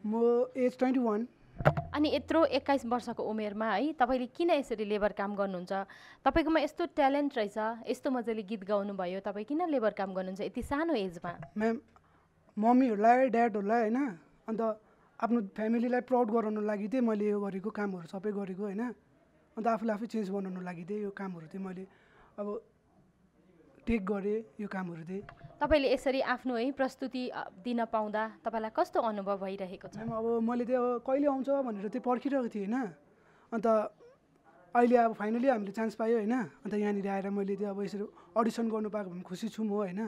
म एज 21। अनि यत्रो 21 वर्षको उमेरमा है तपाईँले किन यसरी लेबर काम गर्नुहुन्छ? तपाईँकोमा यस्तो ट्यालेन्ट रहेछ, यस्तो मजाले गीत गाउनुभयो, तपाईँ किन लेबर काम गर्नुहुन्छ यति सानो एजमा? म्याम मम्मीहरूलाई ड्याडहरूलाई होइन अन्त आफ्नो फ्यामिलीलाई प्राउड गराउनु लागि चाहिँ मैले यो गरेको कामहरू सबै गरेको होइन। अन्त आफूलाई आफै चेन्ज बनाउनु लागि चाहिँ यो कामहरू चाहिँ मैले अब टेक गरेँ यो कामहरू चाहिँ। तपाईँले यसरी आफ्नो है प्रस्तुति दिन पाउँदा तपाईँलाई कस्तो अनुभव भइरहेको छ? अब मैले चाहिँ अब कहिले आउँछ भनेर चाहिँ पर्खिरहेको थिएँ होइन। अन्त अहिले अब फाइनली हामीले चान्स पायो होइन अन्त यहाँनिर आएर मैले त्यो अब यसरी अडिसन गर्नु पाएको भने खुसी छु म होइन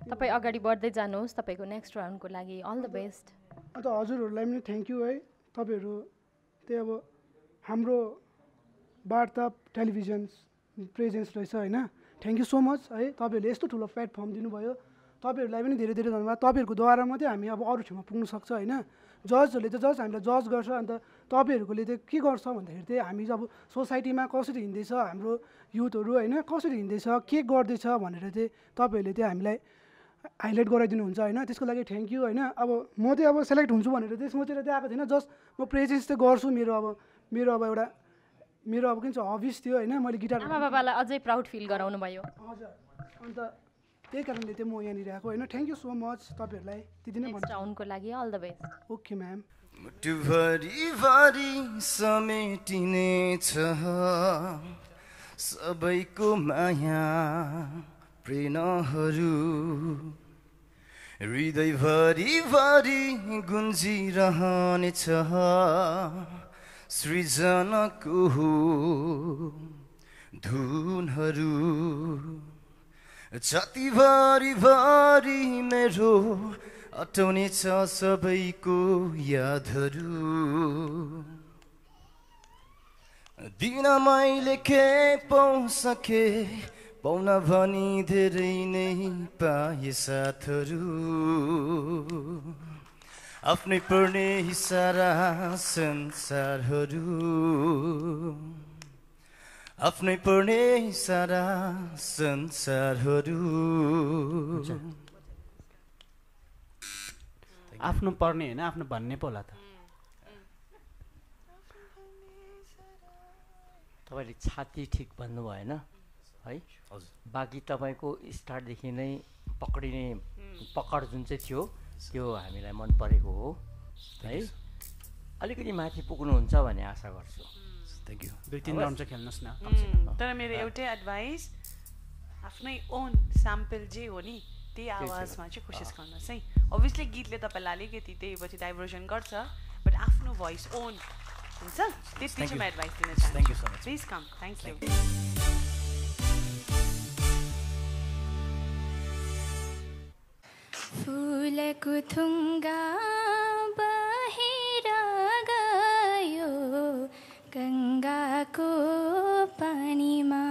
तपाईँ अगाडि बढ्दै जानुहोस् तपाईँको नेक्स्ट राउन्डको लागि अल द बेस्ट अन्त हजुरहरूलाई पनि थ्याङ्क यू है तपाईँहरू त्यही अब हाम्रो वार्ता टेलिभिजन प्रेजेन्स रहेछ होइन थ्याङ्क यू सो मच है तपाईँहरूले यस्तो ठुलो प्लेटफर्म दिनुभयो तपाईँहरूलाई पनि धेरै धेरै धन्यवाद तपाईँहरूको द्वारा मात्रै हामी अब अरू ठाउँमा पुग्न सक्छ होइन जजहरूले त जज हामीलाई जज गर्छ अन्त तपाईँहरूकोले चाहिँ के गर्छ भन्दाखेरि चाहिँ हामी अब सोसाइटीमा कसरी हिँड्दैछ हाम्रो युथहरू होइन कसरी हिँड्दैछ के गर्दैछ भनेर चाहिँ तपाईँहरूले चाहिँ हामीलाई हाइलाइट गराइदिनुहुन्छ होइन त्यसको लागि थ्याङ्क यू होइन अब म चाहिँ अब सेलेक्ट हुन्छु भनेर चाहिँ सोचेर चाहिँ आएको थिइनँ जस्ट म प्रेजेन्स चाहिँ गर्छु मेरो अब एउटा मेरो अब के भन्छ हबिस थियो होइन मैले गिटार आमा बाबालाई अझै प्राउड फिल गराउनु भयो हजुर अन्त त्यही कारणले चाहिँ म यहाँनिर आएको होइन थ्याङ्क यू सो मच तपाईँहरूलाई त्यति नै नेक्स्ट राउन्डको लागि all the best okay ma'am मुटुभरि समेटिने छ सबैको माया प्रेरणहरू हृदयभरि गुन्जिरहनेछ सृजनको धुनहरू जतिभरि मेरो अटाउने छ सबैको यादहरू दिन मैले के पाउँसके पाउन भनी धेरै नै पाए साथहरू आफ्नै पर्ने सारा संसारहरू आफ्नै पर्ने सारा संसारहरू आफ्नो पर्ने होइन आफ्नो भन्ने पो होला त तपाईँले छाती ठिक भन्नु भएन है बाँकी तपाईँको स्टार्टदेखि नै पक्रिने पकड जुन चाहिँ थियो त्यो हामीलाई मन परेको हो है अलिकति माथि पुग्नुहुन्छ भन्ने आशा गर्छु थ्याङ्क यू 2-3 राउन्ड चाहिँ खेल्नुहोस् न तर मेरो एउटै एडभाइस आफ्नै ओन स्याम्पल जे हो नि त्यही आवाजमा चाहिँ कोसिस गर्नुहोस् है अभियसली गीतले तपाईँलाई अलिकति त्यही पछि डाइभर्सन गर्छ बट आफ्नो भोइस ओन हुन्छ त्यति चाहिँ म एडभाइस दिन चाहन्छु thank you so much please com thank you फुलको थुङ्गा बहेर गयो गङ्गाको पानीमा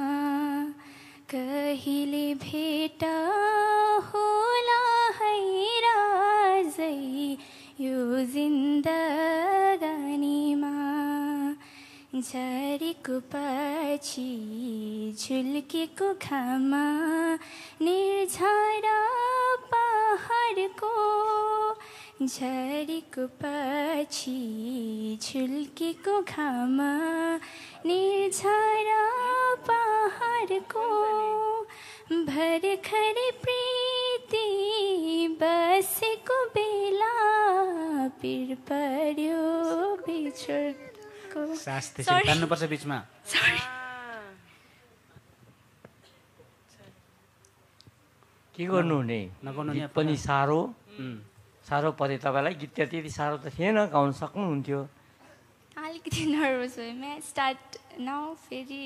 कहिले भेट होला है राजै यो जिन्दगानीमा झरेको पछि झुल्केको घाममा निर्झरा पहाडको झरेको पछि झुल्केको घाममा निर्झरा पहाडको भर्खरै प्रीति बसेको बेला पिर पर्यो बिछोडको सास त्यसरी तान्नुपर्छ बिचमा के गर्नु हुने गीत पनि साह्रो परे तपाईँलाई गीत त्यति साह्रो त थिएन गाउन सक्नुहुन्थ्यो अलिकति नर्भस भयो म स्टार्ट नाउ फेरि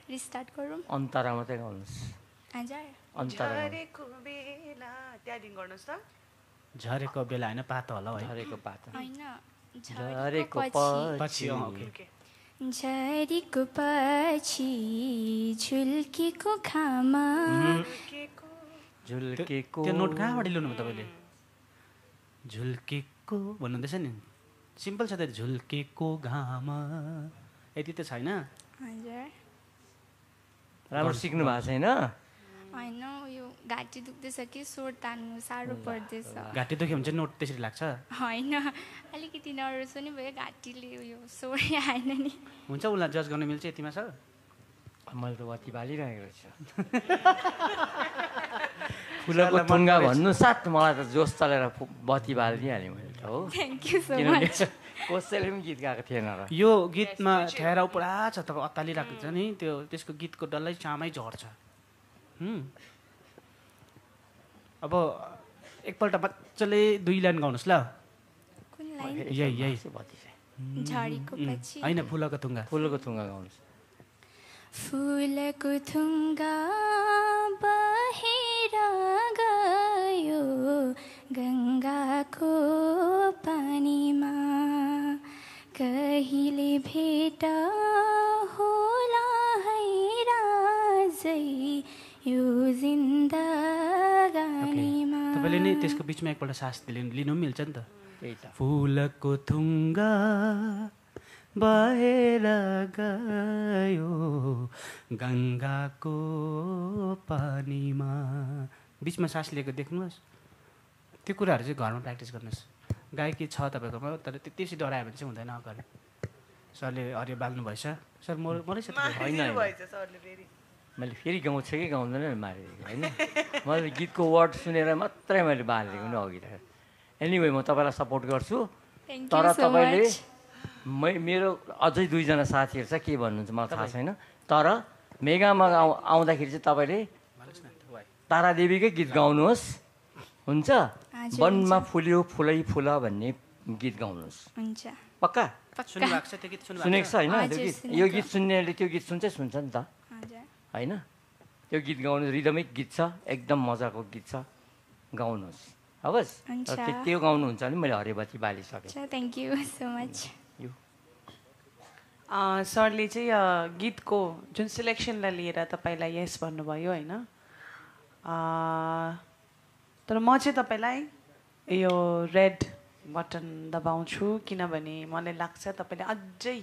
रिस्टार्ट गरौँ अन्तरा मात्रै गाउनुहोस् झरेको बेला त्यहाँदेखि गर्नुहोस् त झरेको बेला होइन पातो होला है झरेको पातो होइन झरेको पछि झरेको पछि झुल्केको घाममा झुल्केको त्यो नोट कहाँबाट ल्याउनु भयो तपाईँले झुल्केको भन्नुहुँदैछ नि सिम्पल छ त झुल्केको घाम यति त छैन राम्रो सिक्नु भएको छैन होइन यो घाँटी दुख्दैछ कि स्वर तान्नु साह्रो पर्दैछ घाँटी दुख्यो भने चाहिँ नोट त्यसरी लाग्छ होइन अलिकति नर्भस पनि भयो घाँटीले यो स्वर आएन नि हुन्छ उसलाई जज गर्न मिल्छ यतिमा सर मैले त बत्ती बालिरहेको छु फुलको थुङ्गा भन्नु साथ मलाई त जोस चलेर बत्ती बालिदिइहालेँ मैले त हो थ्याङ्क यू सो मच कसैले पनि गीत गाएको थिएन र यो गीतमा ठहराउ पुरा छ त अत्तालिरहेको छ नि त्यो त्यसको गीतको डल्लै चामै झर्छ अब एकपल्ट मजाले 2 लाइन गाउनुहोस् ल कुन लाइन यही झरीको पछि होइन फुलको थुङ्गा गाउनुहोस्। फुलको थुङ्गा बहेर गयो गङ्गाको पानीमा, कहिले भेट होला है राजै यो जिन्दगानीमा। तपाईँले नि त्यसको बिचमा एकपल्ट सास लिनु पनि मिल्छ नि त। फुलको थुङ्गा बहेर गयो गङ्गाको पानीमा, बिचमा सास लिएको देख्नुहोस्। त्यो कुराहरू चाहिँ घरमा प्र्याक्टिस गर्नुहोस्। गायकी छ तपाईँकोमा, तर त्यसै डरायो भने चाहिँ हुँदैन। अगाडि सरले हरियो बाल्नु भएछ सर, मरै छ मैले फेरि गाउँछ कि गाउँदैन मारिदिएको होइन। मैले गीतको वर्ड सुनेर मात्रै मैले बालिदिएको नि अघि। एनिवे म तपाईँलाई सपोर्ट गर्छु, तर तपाईँले मेरो अझै 2 जना साथीहरू छ, के भन्नुहुन्छ मलाई थाहा छैन। तर मेगामा आउँदाखेरि चाहिँ तपाईँले तारादेवीकै गीत गाउनुहोस्, हुन्छ? वनमा फुल्यो फुलै फुल भन्ने गीत गाउनुहोस्, पक्का? सुनेको छ होइन त्यो गीत? यो गीत सुन्नेले त्यो गीत सुन्छ नि त होइन? त्यो गीत गाउनु रिदमिक गीत छ, एकदम मजाको गीत छ, गाउनुहोस् हवस्। त्यो गाउनुहुन्छ भने मैले हरिबत्ती बालिसकेँ। Thank you so much. सरले चाहिँ गीतको जुन सिलेक्सनलाई लिएर तपाईँलाई यस भन्नुभयो होइन, तर म चाहिँ तपाईँलाई यो रेड बटन दबाउँछु, किनभने मलाई लाग्छ तपाईँले अझै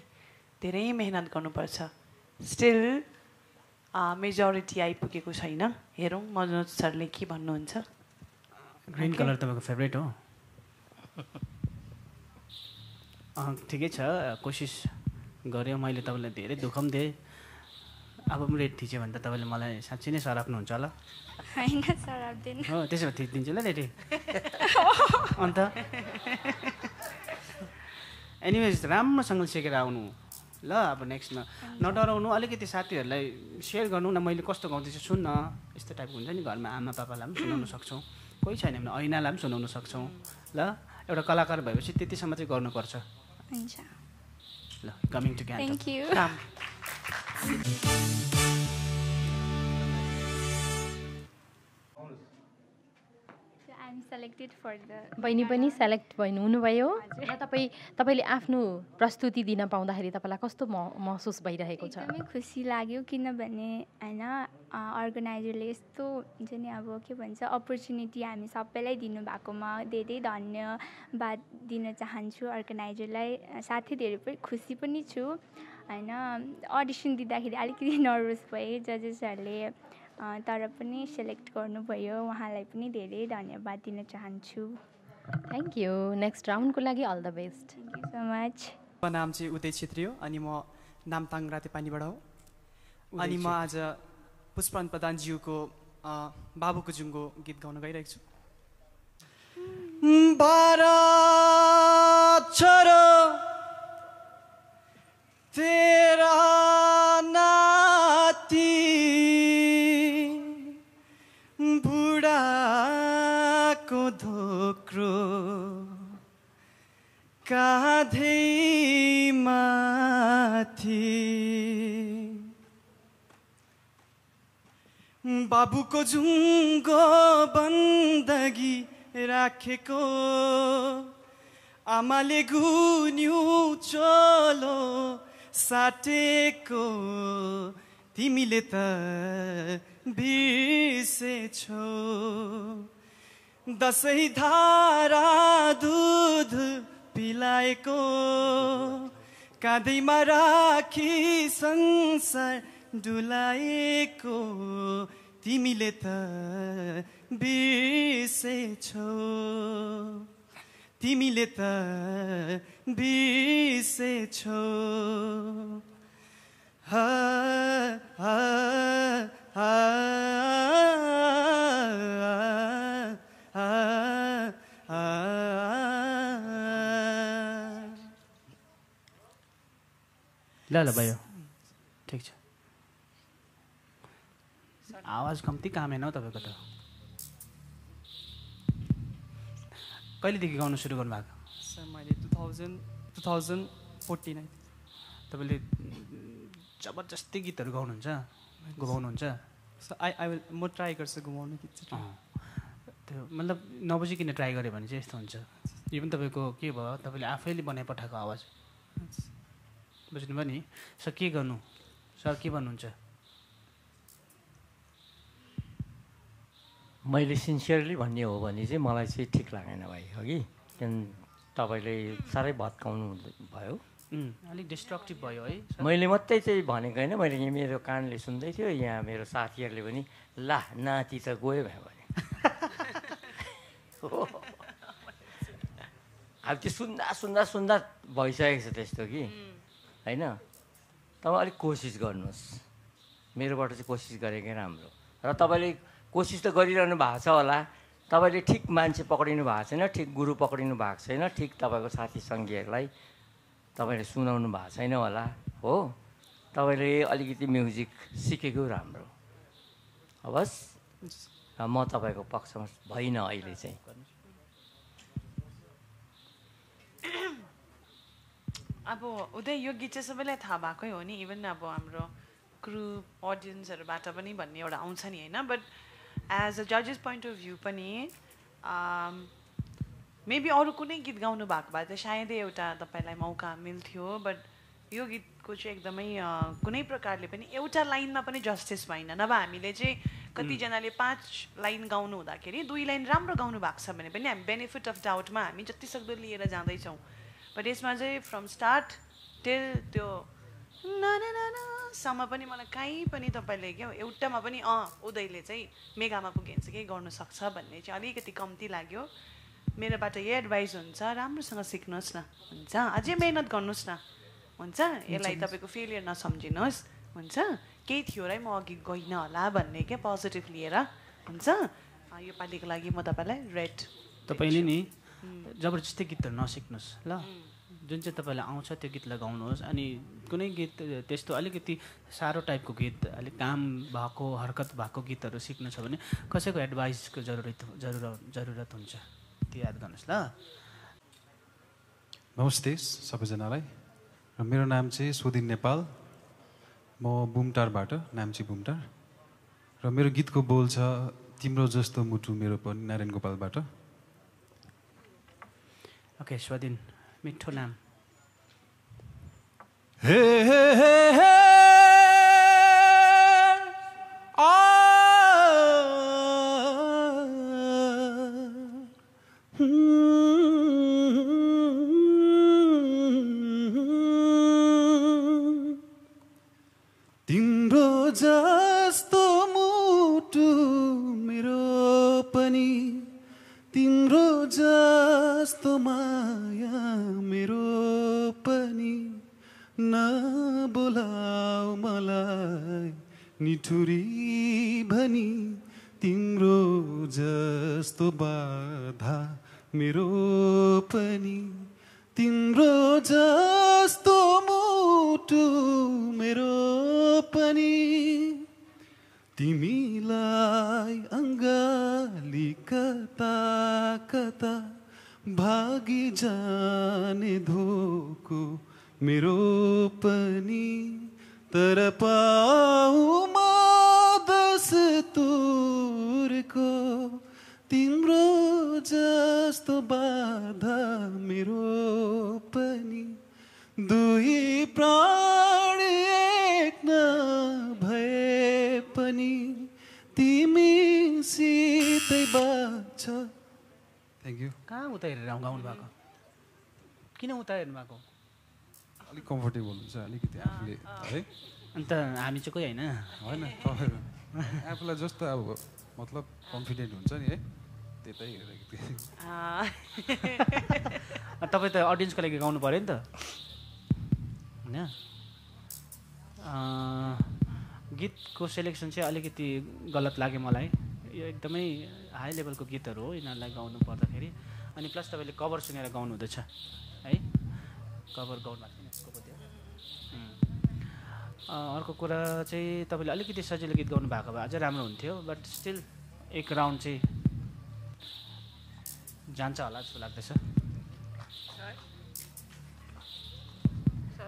धेरै मेहनत गर्नुपर्छ। स्टिल मेजोरिटी आइपुगेको छैन। हेरौँ मनोज सरले के भन्नुहुन्छ। ग्रिन कलर तपाईँको फेभरेट हो? ठिकै छ, कोसिस गऱ्यो। मैले तपाईँलाई धेरै दुःख पनि दिएँ। अब पनि रेट थिच्यो भने त तपाईँले मलाई साँच्चै नै सराप्नुहुन्छ होला। होइन सराप्दैन। हो त्यसो भए थिचिदिन्छु ल रेडी। अन्त एनिवेज राम्रोसँगले सिकेर आउनु ल। अब नेक्स्टमा नडराउनु, अलिकति साथीहरूलाई सेयर गर्नु न, मैले कस्तो गाउँदैछु सुन्न, यस्तो टाइपको हुन्छ नि। घरमा आमा पापालाई पनि सुनाउन सक्छौँ, कोही छैन भने ऐनालाई पनि सुनाउन सक्छौँ ल। एउटा कलाकार भएपछि त्यतिसम्म चाहिँ गर्नुपर्छ ल। Coming to can't. Thank you. बहिनी पनि सेलेक्ट हुनुभयो र तपाईँले आफ्नो प्रस्तुति दिन पाउँदाखेरि तपाईँलाई कस्तो महसुस भइरहेको छ? एकदमै खुसी लाग्यो, किनभने होइन अर्गनाइजरले यस्तो हुन्छ नि, अब के भन्छ, अपर्च्युनिटी हामी सबैलाई दिनुभएकोमा धेरै धन्यवाद दिन चाहन्छु अर्गनाइजरलाई। साथै धेरै पनि खुसी पनि छु होइन। अडिसन दिँदाखेरि अलिकति नर्भस भएँ जजेसहरूले, तर पनि सेलेक्ट गर्नुभयो, उहाँलाई पनि धेरै धन्यवाद दिन चाहन्छु। Thank you. नेक्स्ट राउन्डको लागि all the best. Thank you so much. मेरो नाम चाहिँ उदय छेत्री हो अनि म नामताङ रातेपानीबाट हो। अनि म आज पुष्पन प्रधानज्यूको बाबुको जुङ्गो गीत गाउन गइरहेको छु। 12 छोरो तेरा नाती बुढाको धोक्रो काँधैमाथि बाबुको जुङ्गो बन्दगी राखेको आमाले गुन्यु चोलो साटेको तिमीले त बिर्सेछौ दसैँ धारा दुध पिलाएको काँधैमा राखी संसार डुलाएको तिमीले त बिर्सेछौ तिमीले त बिर्सेछौ हा हा हा ल ल भयो ठिक छ। आवाज कम्ती कामेन हौ तपाईँको त। कहिलेदेखि गाउनु सुरु गर्नुभएको? सर मैले 2000 49. तपाईँले जबरजस्ती गीतहरू गाउनुहुन्छ गुमाउनुहुन्छ म ट्राई गर्छु गुमाउनु गीत चाहिँ त्यो मतलब नबुझिकन ट्राई गऱ्यो भने चाहिँ यस्तो हुन्छ इभन तपाईँको के भयो तपाईँले आफैले बनाइ पठाएको आवाज बुझ्नुभयो नि सर के गर्नु सर के भन्नुहुन्छ मैले सिन्सियरली भन्ने हो भने चाहिँ मलाई चाहिँ ठिक लागेन भाइ हो कि किनभने तपाईँले साह्रै भत्काउनु भयो अलिक डिस्ट्रक्टिभ भयो है मैले मात्रै चाहिँ भनेको होइन मैले यहाँ मेरो कानले सुन्दै थियो यहाँ मेरो साथीहरूले पनि ला नाति त गयो भने अब त्यो सुन्दा सुन्दा सुन्दा भइसकेको छ त्यस्तो कि होइन तपाईँ अलिक कोसिस गर्नुहोस् मेरोबाट चाहिँ कोसिस गरेकै राम्रो र तपाईँले कोसिस त गरिरहनु भएको छ होला तपाईँले ठिक मान्छे पक्रिनु भएको छैन ठिक गुरु पक्रिनु भएको छैन ठिक तपाईँको साथी सङ्गीहरूलाई तपाईँले सुनाउनु भएको छैन होला हो तपाईँले अलिकति म्युजिक सिकेको राम्रो हवस् र म तपाईँको पक्षमा भइनँ अहिले चाहिँ अब उदय यो गीत चाहिँ सबैलाई थाहा भएकै हो नि इभन अब हाम्रो क्रू अडियन्सहरूबाट पनि भन्ने एउटा आउँछ नि होइन बट एज अ जजेस पोइन्ट अफ भ्यू पनि मेबी अरू कुनै गीत गाउनु भएको भए चाहिँ सायदै एउटा तपाईँलाई मौका मिल्थ्यो बट यो गीतको चाहिँ एकदमै कुनै प्रकारले पनि एउटा लाइनमा पनि जस्टिस भएन नभए हामीले चाहिँ कतिजनाले 5 लाइन गाउनु हुँदाखेरि 2 लाइन राम्रो गाउनु भएको छ भने पनि हामी बेनिफिट अफ डाउटमा हामी जतिसक्दो लिएर जाँदैछौँ बट यसमा चाहिँ फ्रम स्टार्ट टिल त्यो सम्म पनि मलाई कहीँ पनि तपाईँले क्या एउटामा पनि उदयले चाहिँ मेगामा पुगेन्छ केही गर्नु सक्छ भन्ने चाहिँ अलिकति कम्ती लाग्यो मेरोबाट यही एडभाइस हुन्छ राम्रोसँग सिक्नुहोस् न हुन्छ अझै मेहनत गर्नुहोस् न हुन्छ यसलाई तपाईँको फेलियर नसम्झिनुहोस् हुन्छ केही थियो र म अघि गइनँ होला भन्ने क्या पोजिटिभ लिएर हुन्छ यो पालिको लागि म तपाईँलाई रेड तपाईँले नि जबरजस्ती गीतहरू नसिक्नुहोस् ल जुन चाहिँ तपाईँलाई आउँछ त्यो गीतलाई गाउनुहोस् अनि कुनै गीत त्यस्तो अलिकति साह्रो टाइपको गीत अलिक काम भएको हरकत भएको गीतहरू सिक्नु छ भने कसैको एडभाइसको जरुरत हुन्छ त्यो याद गर्नुहोस् ल नमस्ते सबैजनालाई र मेरो नाम चाहिँ सुदिन नेपाल म बुमटारबाट नाम्ची बुमटार र मेरो गीतको बोल छ तिम्रो जस्तो मुटु मेरो पनि नारायण गोपालबाट ओके स्वादिन मिठो नाम हे हे हे हे तिम्रो जस्तो मुटु मेरो पनि तिम्रो जस्तो माया मेरो पनि नबोलाऊ मलाई निठुरी भनी तिम्रो जस्तो बाधा मेरो पनि तिम्रो जस्तो मुटु मेरो पनि तिमीलाई अङ्गाली कता कता भागी जाने धोको मेरो पनि तर पाऊ म दस्तुरको तिम्रो जस्तो बाधा मेरो पनि दुई प्राण एक न भए पनि तिमी सितै बाँच्छ थ्याङ्क यू कहाँ उता हेरेर गाउनु भएको किन उता हेर्नु भएको अलिक कम्फर्टेबल हुन्छ अलिकति आफूले है अन्त हामी चाहिँ कोही होइन होइन तपाईँहरू आफूलाई जस्तो अब मतलब कन्फिडेन्ट हुन्छ नि है त्यतै हेरेको तपाईँ त अडियन्सको लागि गाउनु पऱ्यो नि त होइन गीतको सेलेक्सन चाहिँ अलिकति गलत लाग्यो मलाई यो एकदमै हाई लेभलको गीतहरू हो यिनीहरूलाई गाउनु पर्दाखेरि अनि प्लस तपाईँले कभर सुनेर गाउनु हुँदैछ है कभर गाउनु अर्को कुरा चाहिँ तपाईँले अलिकति सजिलो गीत गाउनु भएको भए अझै राम्रो हुन्थ्यो बट स्टिल एक राउन्ड चाहिँ जान्छ होला जस्तो लाग्दैछ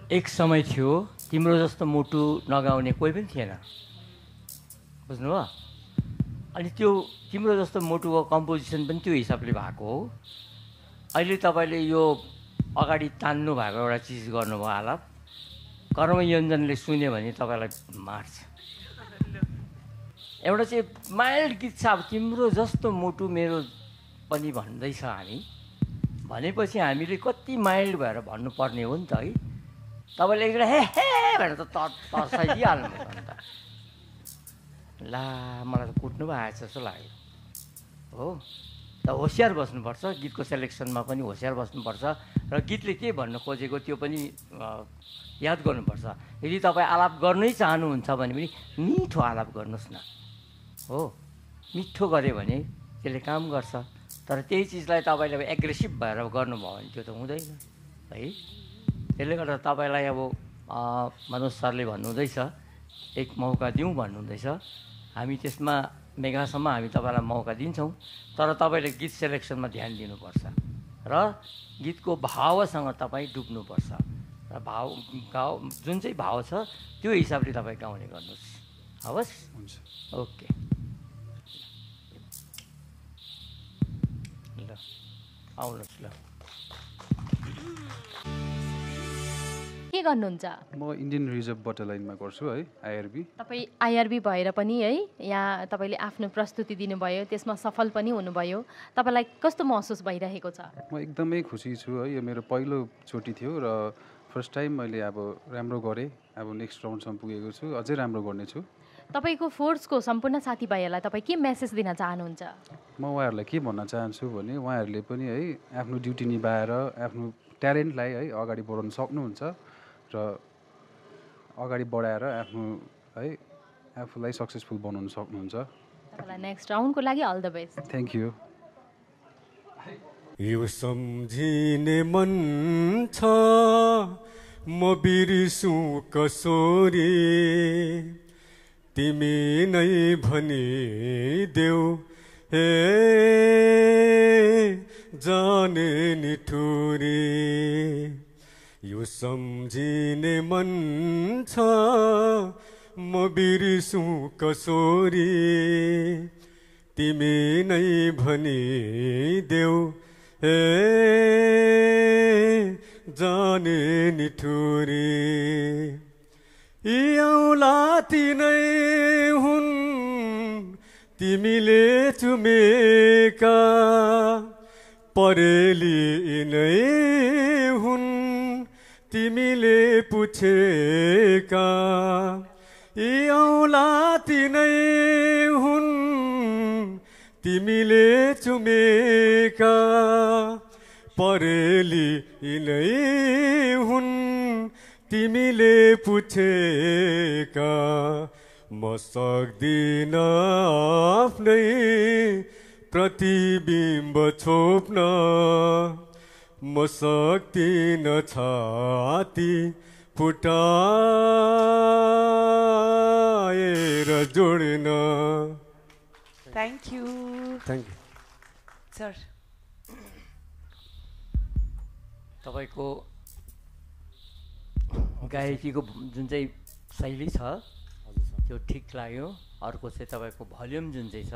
एक समय थियो तिम्रो जस्तो मुटु नगाउने कोही पनि थिएन, बुझ्नुभयो? अनि त्यो तिम्रो जस्तो मुटुको कम्पोजिसन पनि त्यो हिसाबले भएको हो। अहिले तपाईँले यो अगाडि तान्नु भएको एउटा चिज गर्नुभयो आलाप, कर्मयोञ्जनले सुन्यो भने तपाईँलाई मार्छ। एउटा चाहिँ माइल्ड गीत छ, अब तिम्रो जस्तो मुटु मेरो पनि भन्दैछ हामी भनेपछि हामीले कति माइल्ड भएर भन्नुपर्ने हो नि त है। तपाईँले एउटा हे हे भनेर त तर्साइदिइहाल्नु भयो नि त। ला मलाई त कुट्नु पो आएछ जस्तो लाग्यो हो। त होसियार बस्नुपर्छ, गीतको सेलेक्सनमा पनि होसियार बस्नुपर्छ र गीतले के भन्नु खोजेको त्यो पनि याद गर्नुपर्छ। यदि तपाईँ आलाप गर्नै चाहनुहुन्छ भने पनि मिठो आलाप गर्नुहोस् न हो। मिठो गऱ्यो भने त्यसले काम गर्छ, तर त्यही चिजलाई तपाईँले अब एग्रेसिभ भएर गर्नुभयो भने त्यो त हुँदैन है। त्यसले गर्दा तपाईँलाई अब मनोज सरले भन्नुहुँदैछ एक मौका दिउँ भन्नुहुँदैछ, हामी त्यसमा मेगासम्म हामी तपाईँलाई मौका दिन्छौँ, तर तपाईँले गीत सेलेक्सनमा ध्यान दिनुपर्छ र गीतको भावसँग तपाईँ डुब्नुपर्छ र भाव जुन चाहिँ भाव छ त्यो हिसाबले तपाईँ गाउने गर्नुहोस्। हवस्, हुन्छ, ओके। ल आउनुहोस्। ल के गर्नुहुन्छ? म इन्डियन रिजर्भ बटालियनमा गर्छु है, आइआरबी। तपाईँ आइआरबी भएर पनि है यहाँ तपाईँले आफ्नो प्रस्तुति दिनुभयो, त्यसमा सफल पनि हुनुभयो, तपाईँलाई कस्तो महसुस भइरहेको छ? म एकदमै खुसी छु है। यो मेरो पहिलोचोटि थियो र फर्स्ट टाइम मैले अब राम्रो गरेँ। अब नेक्स्ट राउन्डसम्म पुगेको छु, अझै राम्रो गर्नेछु। तपाईँको फोर्सको सम्पूर्ण साथीभाइहरूलाई तपाईँ के मेसेज दिन चाहनुहुन्छ? म उहाँहरूलाई के भन्न चाहन्छु भने उहाँहरूले पनि है आफ्नो ड्युटी निभाएर आफ्नो ट्यालेन्टलाई है अगाडि बढाउन सक्नुहुन्छ र अगाडि बढाएर आफ्नो है आफूलाई सक्सेसफुल बनाउन सक्नुहुन्छ। तपाईँलाई नेक्स्ट राउन्डको लागि all the best. Thank you. यो सम्झिने मन छ म बिर्सु कसोरी, तिमी नै भनिदेऊ हे जाने निठुरी। यो सम्झिने मन छ म बिर्सु कसोरी, तिमी नै भनिदेऊ हे जाने निठुरी। यी औलाती नै हुन् तिमीले चुमेका, परेली नै हुन् तिमीले पुछेका। यी औलाती नै हुन् तिमीले चुमेका, परेली नै हुन् तिमीले पुछेका। म सक्दिन आफ्नै प्रतिबिम्ब छोप्न, म सक्दिन छाती फुटाएर जोड्न। Thank you. Thank you sir. तपाईँको गायकीको जुन चाहिँ शैली छ त्यो ठिक लाग्यो। अर्को चाहिँ तपाईँको भल्युम जुन चाहिँ छ,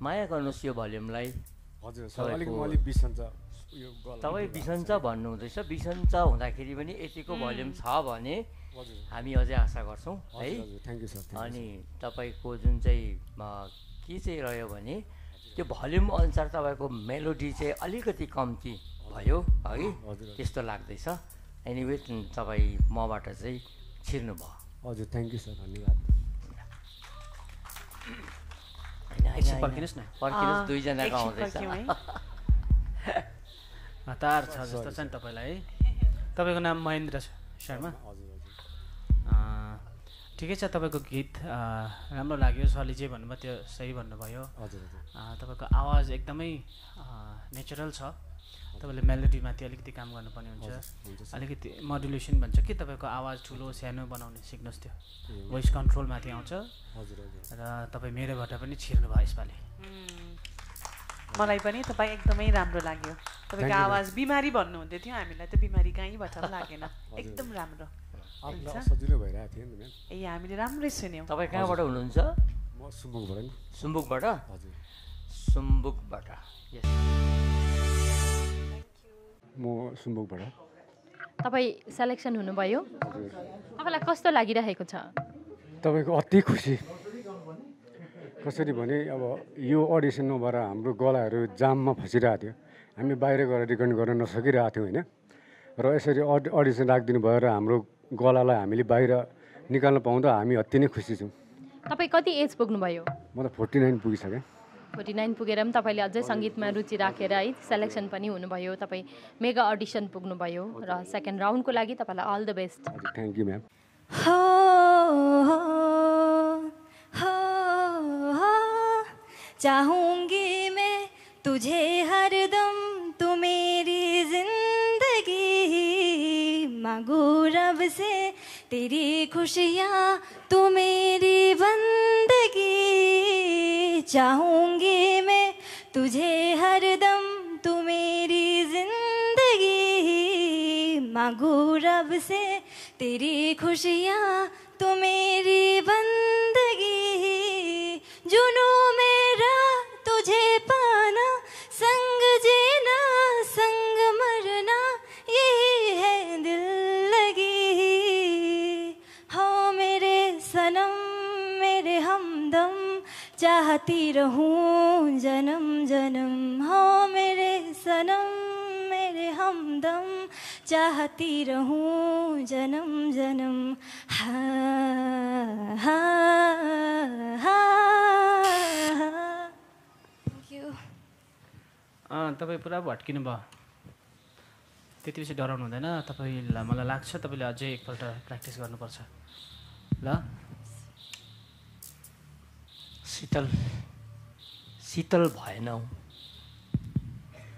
माया गर्नुहोस् यो भल्युमलाई। हजुर सर, अलिक मलाई बिसन्छ यो गला। तपाईँ बिसन्छ भन्नुहुँदैछ, बिसन्छ हुँदाखेरि पनि यतिको भल्युम छ भने हामी अझै आशा गर्छौँ है। Thank you sir. अनि तपाईँको जुन चाहिँ के चाहिँ रह्यो भने त्यो भल्युम अनुसार तपाईँको मेलोडी चाहिँ अलिकति कम्ती भयो है, त्यस्तो लाग्दैछ। एनिवे तपाईँ मबाट चाहिँ छिर्नु भयो। हजुर थ्याङ्क यू सर, धन्यवाद। पर्खिनुहोस् न, पर्खिनुहोस्, दुईजनाको आउँदैछ। हतार छ जस्तो छ नि तपाईँलाई है। तपाईँको नाम महेन्द्र शर्मा? ठिकै छ, तपाईँको गीत राम्रो लाग्यो। सरले जे भन्नुभयो त्यो सही भन्नुभयो। हजुर तपाईँको आवाज एकदमै नेचुरल छ। तपाईँले मेलोडीमाथि अलिकति काम गर्नुपर्ने हुन्छ, अलिकति मोडुलेसन भन्छ कि तपाईँको आवाज ठुलो सानो बनाउने सिक्नुहोस्। त्यो भोइस कन्ट्रोलमाथि आउँछ र तपाईँ मेरोबाट पनि छिर्नु भयो यसपालि। मलाई पनि तपाईँ एकदमै राम्रो लाग्यो। तपाईँको आवाज बिमारी भन्नुहुँदै थियो, हामीलाई त बिमारी कहीँबाट पनि लागेन, एकदम राम्रो। सजिलो भइरहेको थियो नि। ए हामीले राम्रै सुन्यौँ। तपाईँ कहाँबाट हुनुहुन्छ? म सुम्बुकबाट नि। सुम्बुकबाट? हजुर सुम्बुकबाट। यस म सुम्बुकबाट। तपाईँ सेलेक्सन हुनुभयो, तपाईँलाई कस्तो लागिरहेको छ? तपाईँको अति खुसी। कसरी भने अब यो अडिसन नभएर हाम्रो गलाहरू जाममा फसिरहेको थियो, हामी बाहिर गएर रेकर्ड गर्न नसकिरहेको थियौँ होइन। र यसरी अडिसन राखिदिनु भएर हाम्रो गलालाई हामीले बाहिर निकाल्न पाउँदा हामी अति नै खुसी छौँ। तपाईँ कति एज पुग्नुभयो? म त 49 पुगिसकेँ। 49 पुगेर पनि तपाईँले अझै सङ्गीतमा रुचि राखेर है सेलेक्सन पनि हुनुभयो, तपाईँ मेगा अडिसन पुग्नुभयो र सेकेन्ड राउन्डको लागि तपाईँलाई all the best. Thank you ma'am. चाहूंगी मैं तुझे हरदम, तू मेरी जिंदगी, मांगू रब से तेरी खुशियाँ, तू मेरी बंदगी। चाहूंगी मैं तुझे हरदम, तू मेरी जिंदगी, मांगू रब से तेरी खुशियाँ, तू मेरी बंदगी। जुनू मेरा तुझे पाना, संग जीना संग मरना, यही है दिल लगी। हो मेरे सनम मेरे हमदम, चाहती रहूं जन्म जन्म। हो मेरे सनम मेरे हमदम, चाहती रहूं जन्म जन्म। हाँ हाँ हाँ। तपाईँ पुरा भट्किनु भयो, त्यति बेसी डराउनु हुँदैन। तपाईँलाई मलाई लाग्छ तपाईँले अझै एकपल्ट प्र्याक्टिस गर्नुपर्छ ल। शीतल शीतल भएन,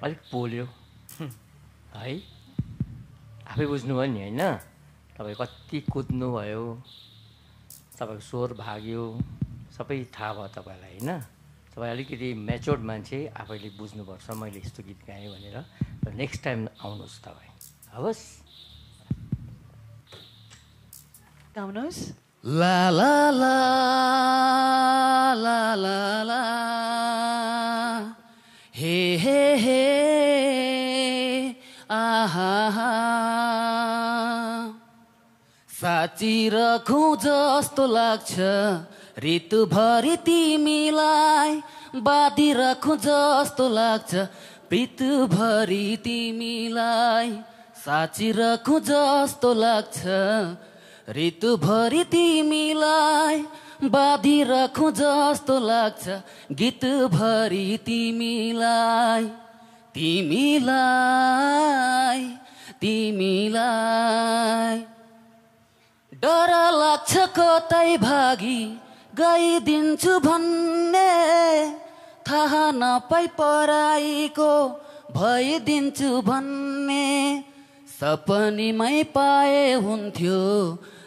अलिक पोल्यो है, आफै बुझ्नुभयो नि होइन। तपाईँ कति कुद्नुभयो, तपाईँको स्वर भाग्यो, सबै थाहा भयो तपाईँलाई होइन। तपाईँ अलिकति म्याच्योर्ड मान्छे, आफैले बुझ्नुपर्छ मैले यस्तो गीत गाएँ भनेर। र नेक्स्ट टाइम आउनुहोस् तपाईँ, हवस् गाउनुहोस्। ला ला ला ला ला ला हे हे हे आहा हा। साँची रखौँ जस्तो लाग्छ ऋतुभरि तिमीलाई, बाँधी राखौँ जस्तो लाग्छ ऋतुभरि तिमीलाई। साँची राखौँ जस्तो लाग्छ ऋतुभरि तिमीलाई, बाँधी राखौँ जस्तो लाग्छ गीतभरि तिमीलाई। तिमीलाई तिमीलाई डर लाग्छ कतै भागी गइदिन्छु भन्ने, थाहा नपाई पराईको भइदिन्छु भन्ने। सपनीमै पाए हुन्थ्यो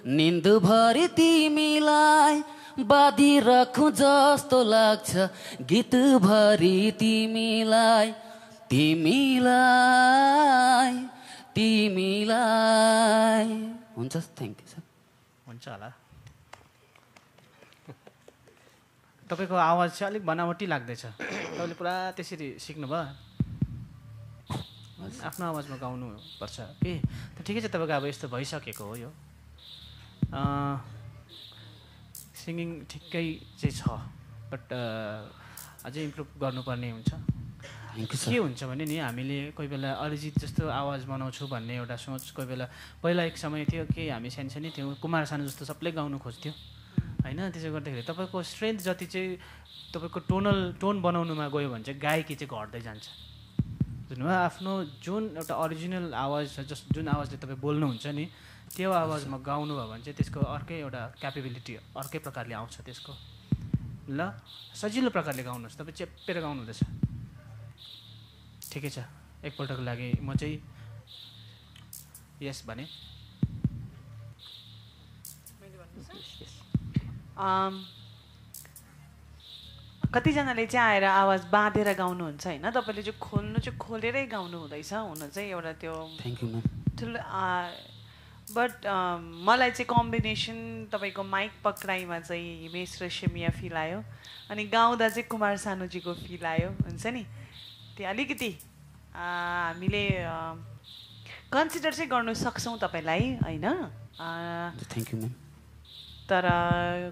निन्दभरि तिमीलाई, बाँधी राखौँ जस्तो लाग्छ गीतभरि तिमीलाई। तिमीलाई तिमीलाई। हुन्छ, थ्याङ्क यू सर। हुन्छ होला। तपाईँको आवाज चाहिँ अलिक बनावटी लाग्दैछ, तपाईँले पुरा त्यसरी सिक्नुभयो, आफ्नो आवाजमा गाउनुपर्छ कि। त ठिकै छ, तपाईँको अब यस्तो भइसकेको हो। यो सिङ्गिङ ठिकै चाहिँ छ, बट अझै इम्प्रुभ गर्नुपर्ने हुन्छ। के हुन्छ भने नि, हामीले कोही बेला अरिजित जस्तो आवाज बनाउँछु भन्ने एउटा सोच कोही बेला पहिला एक समय थियो कि हामी सानसानै थियौँ, कुमार सानु जस्तो सबले गाउनु खोज्थ्यो होइन। त्यसो गर्दाखेरि तपाईँको स्ट्रेन्थ जति चाहिँ तपाईँको टोन बनाउनुमा गयो भने चाहिँ गायकी चाहिँ घट्दै जान्छ। बुझ्नुभयो? आफ्नो जुन एउटा ओरिजिनल आवाज छ, जुन आवाजले तपाईँ बोल्नुहुन्छ नि, त्यो आवाजमा गाउनु भयो भने चाहिँ त्यसको अर्कै एउटा क्यापेबिलिटी अर्कै प्रकारले आउँछ त्यसको। ल, सजिलो प्रकारले गाउनुहोस्, तपाईँ चेप्पेर गाउनु हुँदैछ। ठिकै छ, एकपल्टको लागि म चाहिँ यस भने। कतिजनाले चाहिँ आएर आवाज बाँधेर गाउनुहुन्छ होइन, तपाईँले चाहिँ खोल्नु चाहिँ खोलेरै गाउनु हुँदैछ, हुन चाहिँ एउटा त्यो ठुलो बट मलाई चाहिँ कम्बिनेसन तपाईँको माइक पक्राइमा चाहिँ हिमेश रेशमिया फिल आयो अनि गाउँदा चाहिँ कुमार सानुजीको फिल आयो हुन्छ नि, त्यो अलिकति हामीले कन्सिडर चाहिँ गर्नु सक्छौँ तपाईँलाई होइन। Thank you ma'am. तर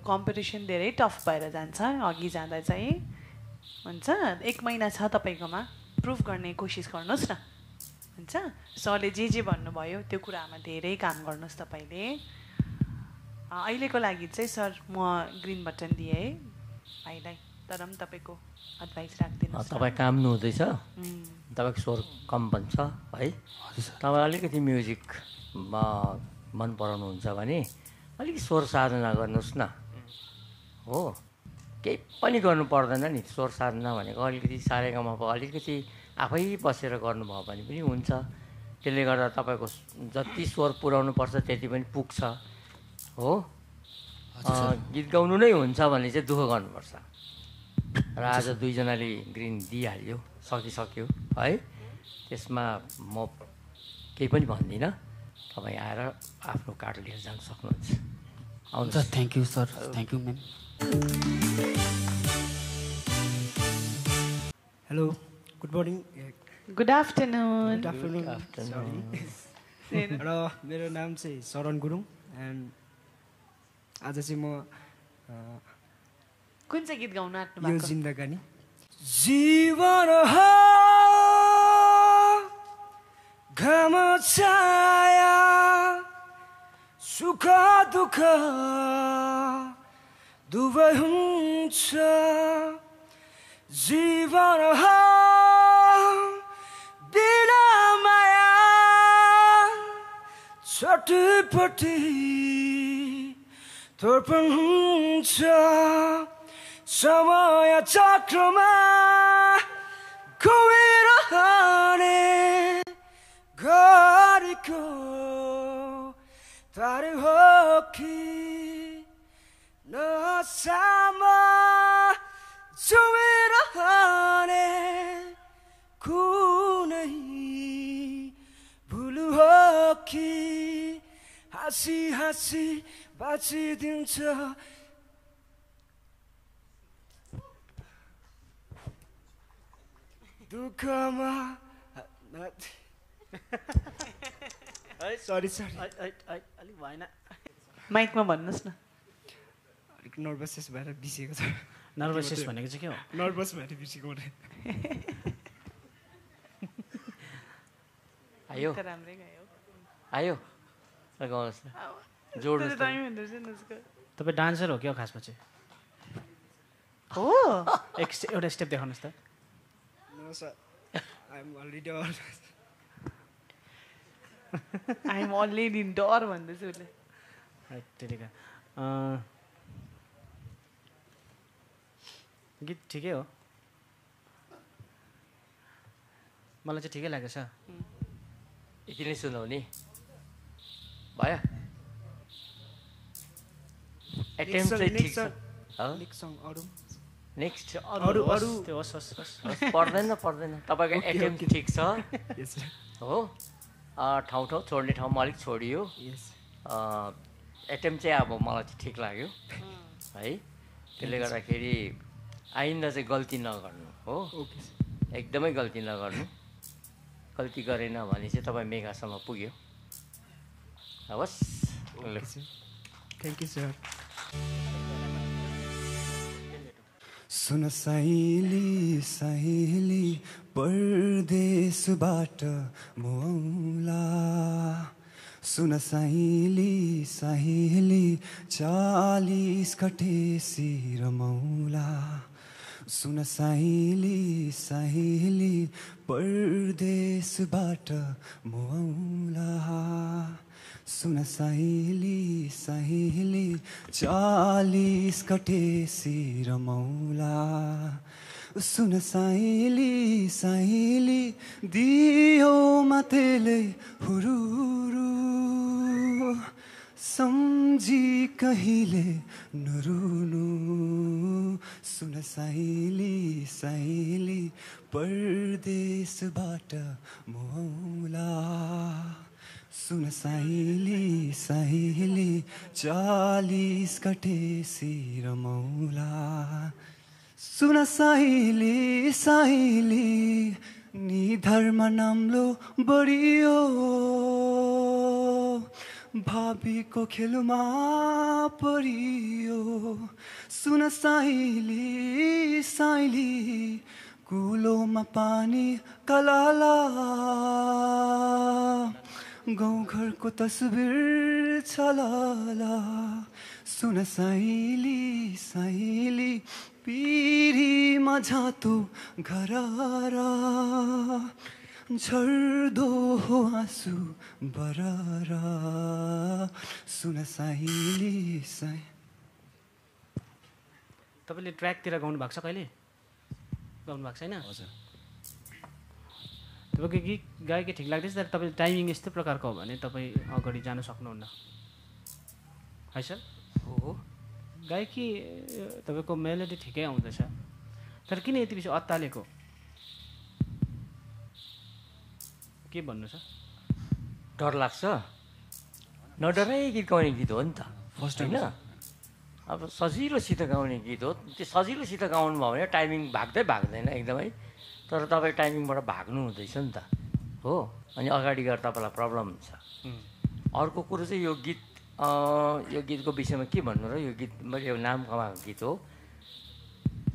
कम्पिटिसन धेरै टफ भएर जान्छ अघि जाँदा चाहिँ हुन्छ। 1 महिना छ तपाईँकोमा, प्रुभ गर्ने कोसिस गर्नुहोस् न हुन्छ। सरले जे भन्नुभयो त्यो कुरामा धेरै काम गर्नुहोस् तपाईँले। अहिलेको लागि चाहिँ सर म ग्रिन बटन दिएँ है भाइलाई, तर पनि तपाईँको एडभाइस राखिदिनुहोस्। तपाईँ काम हुँदैछ, तपाईँको स्वर कम बन्छ है, तपाईँ अलिकति म्युजिकमा मन पराउनुहुन्छ भने अलिक स्वर साधना गर्नुहोस् न हो, केही पनि गर्नु पर्दैन नि। स्वर साधना भनेको अलिकति सारेगामा अलिकति आफै बसेर गर्नुभयो भने पनि हुन्छ। त्यसले गर्दा तपाईँको जति स्वर पुर्याउनु पर्छ त्यति पनि पुग्छ हो। गीत गाउनु नै हुन्छ भने चाहिँ दुःख गर्नुपर्छ र आज 2 जनाले ग्रिन दिइहाल्यो, सकिसक्यो है। त्यसमा म केही पनि भन्दिनँ, तपाईँ आएर आफ्नो कार्ड लिएर जान सक्नुहुन्छ। हुन्छ, thank you sir, thank you ma'am. Hello, good morning, good afternoon. र मेरो नाम चाहिँ शरण गुरुङ एन्ड आज चाहिँ म कुन चाहिँ गीत गाउन आँट्नु यो भएको? जिन्दगानी। जीवन घाम छाया सुख दुःख दुवै हुन्छ, जीवन बिना माया छटपटी तर्पण हुन्छ, समय चक्रमा घुमिरहने घडीको तार हो कि नसामा झुमिरहने कुनै भुल हो कि हाँसी हाँसी बाँचिदिन्छ। दुःखमा सरी अलिक भएन, माइकमा भन्नुहोस् न। अलिक नर्भस भएर बिर्सेको छ। नर्भस भनेको चाहिँ के हो? नर्भस भएर बिर्सेको आयो आयो गाउनुहोस् न, जोड्नुहोस्। तपाईँ डान्सर हो क्या खासमा चाहिँ? हो, एउटा स्टेप देखाउनुहोस् त। No sir, I am already in there भन्दैछु उसले। ठिकै गीत ठिकै हो, मलाई चाहिँ ठिकै लागेछ। यति नै सुनाउने भयो? एटेम्प चाहिँ ठिक छ। नेक्स्ट पर्दैन तपाईँको एटेम्प ठिक छ हो। ठाउँ छोड्ने ठाउँमा अलिक छोडियो। एटेम्प चाहिँ अब मलाई चाहिँ ठिक लाग्यो है। त्यसले गर्दाखेरि आइन्दा चाहिँ गल्ती नगर्नु हो, एकदमै गल्ती नगर्नु। गल्ती गरेन भने चाहिँ तपाईँ मेघासम्म पुग्यो। हवस्, थ्याङ्क यू सर। सुन सहेली सहेली परदेशबाट म आउँला, सुन सहेली सहेली 40 कटेसी रमौला, सुन सहेली सहेली परदेशबाट म आउँला, सुन सहेली सहेली 40 कटेसी रमौला, सुन सहेली सहेली दियो मातेले हुरुरु, सम्झी कहिले नरुनु सुन साइली साइली परदेशबाट मौला सुन साइली साइली 40 कटेसी रमौला सुन साइली साइली नि धर्म नाम्लो बढियो भाबीको खेलमा परियो सुन साइली साइली कुलोमा पानी कलाला गाउँघरको तस्बिर छलाला सुन साइली साइली पिरीमा झातो घरारा झर्दो हो आँसु बरारा सुन साइली साइ। तपाईँले ट्र्याकतिर गाउनु भएको छ कहिले? गाउनु भएको छैन? हजुर। तपाईँको गीत गाएकै ठिक लाग्दैछ तर तपाईँले टाइमिङ यस्तै प्रकारको हो भने तपाईँ अगाडि जान सक्नुहुन्न है सर? हो गायकी तपाईँको मेलोडी ठिकै आउँदैछ तर किन यति बेसी अत्तालेको के भन्नु छ? डर लाग्छ? नडराई गीत गाउने गीत हो नि त होइन? अब सजिलोसित गाउने गीत हो। त्यो सजिलोसित गाउनु भयो भने टाइमिङ भाग्दैन एकदमै, तर तपाईँ टाइमिङबाट भाग्नु हुँदैछ नि त हो। अनि अगाडि गएर तपाईँलाई प्रब्लम हुन्छ। अर्को कुरो चाहिँ यो गीतको विषयमा के भन्नु र? यो गीत मैले यो नाम कमाएको गीत हो।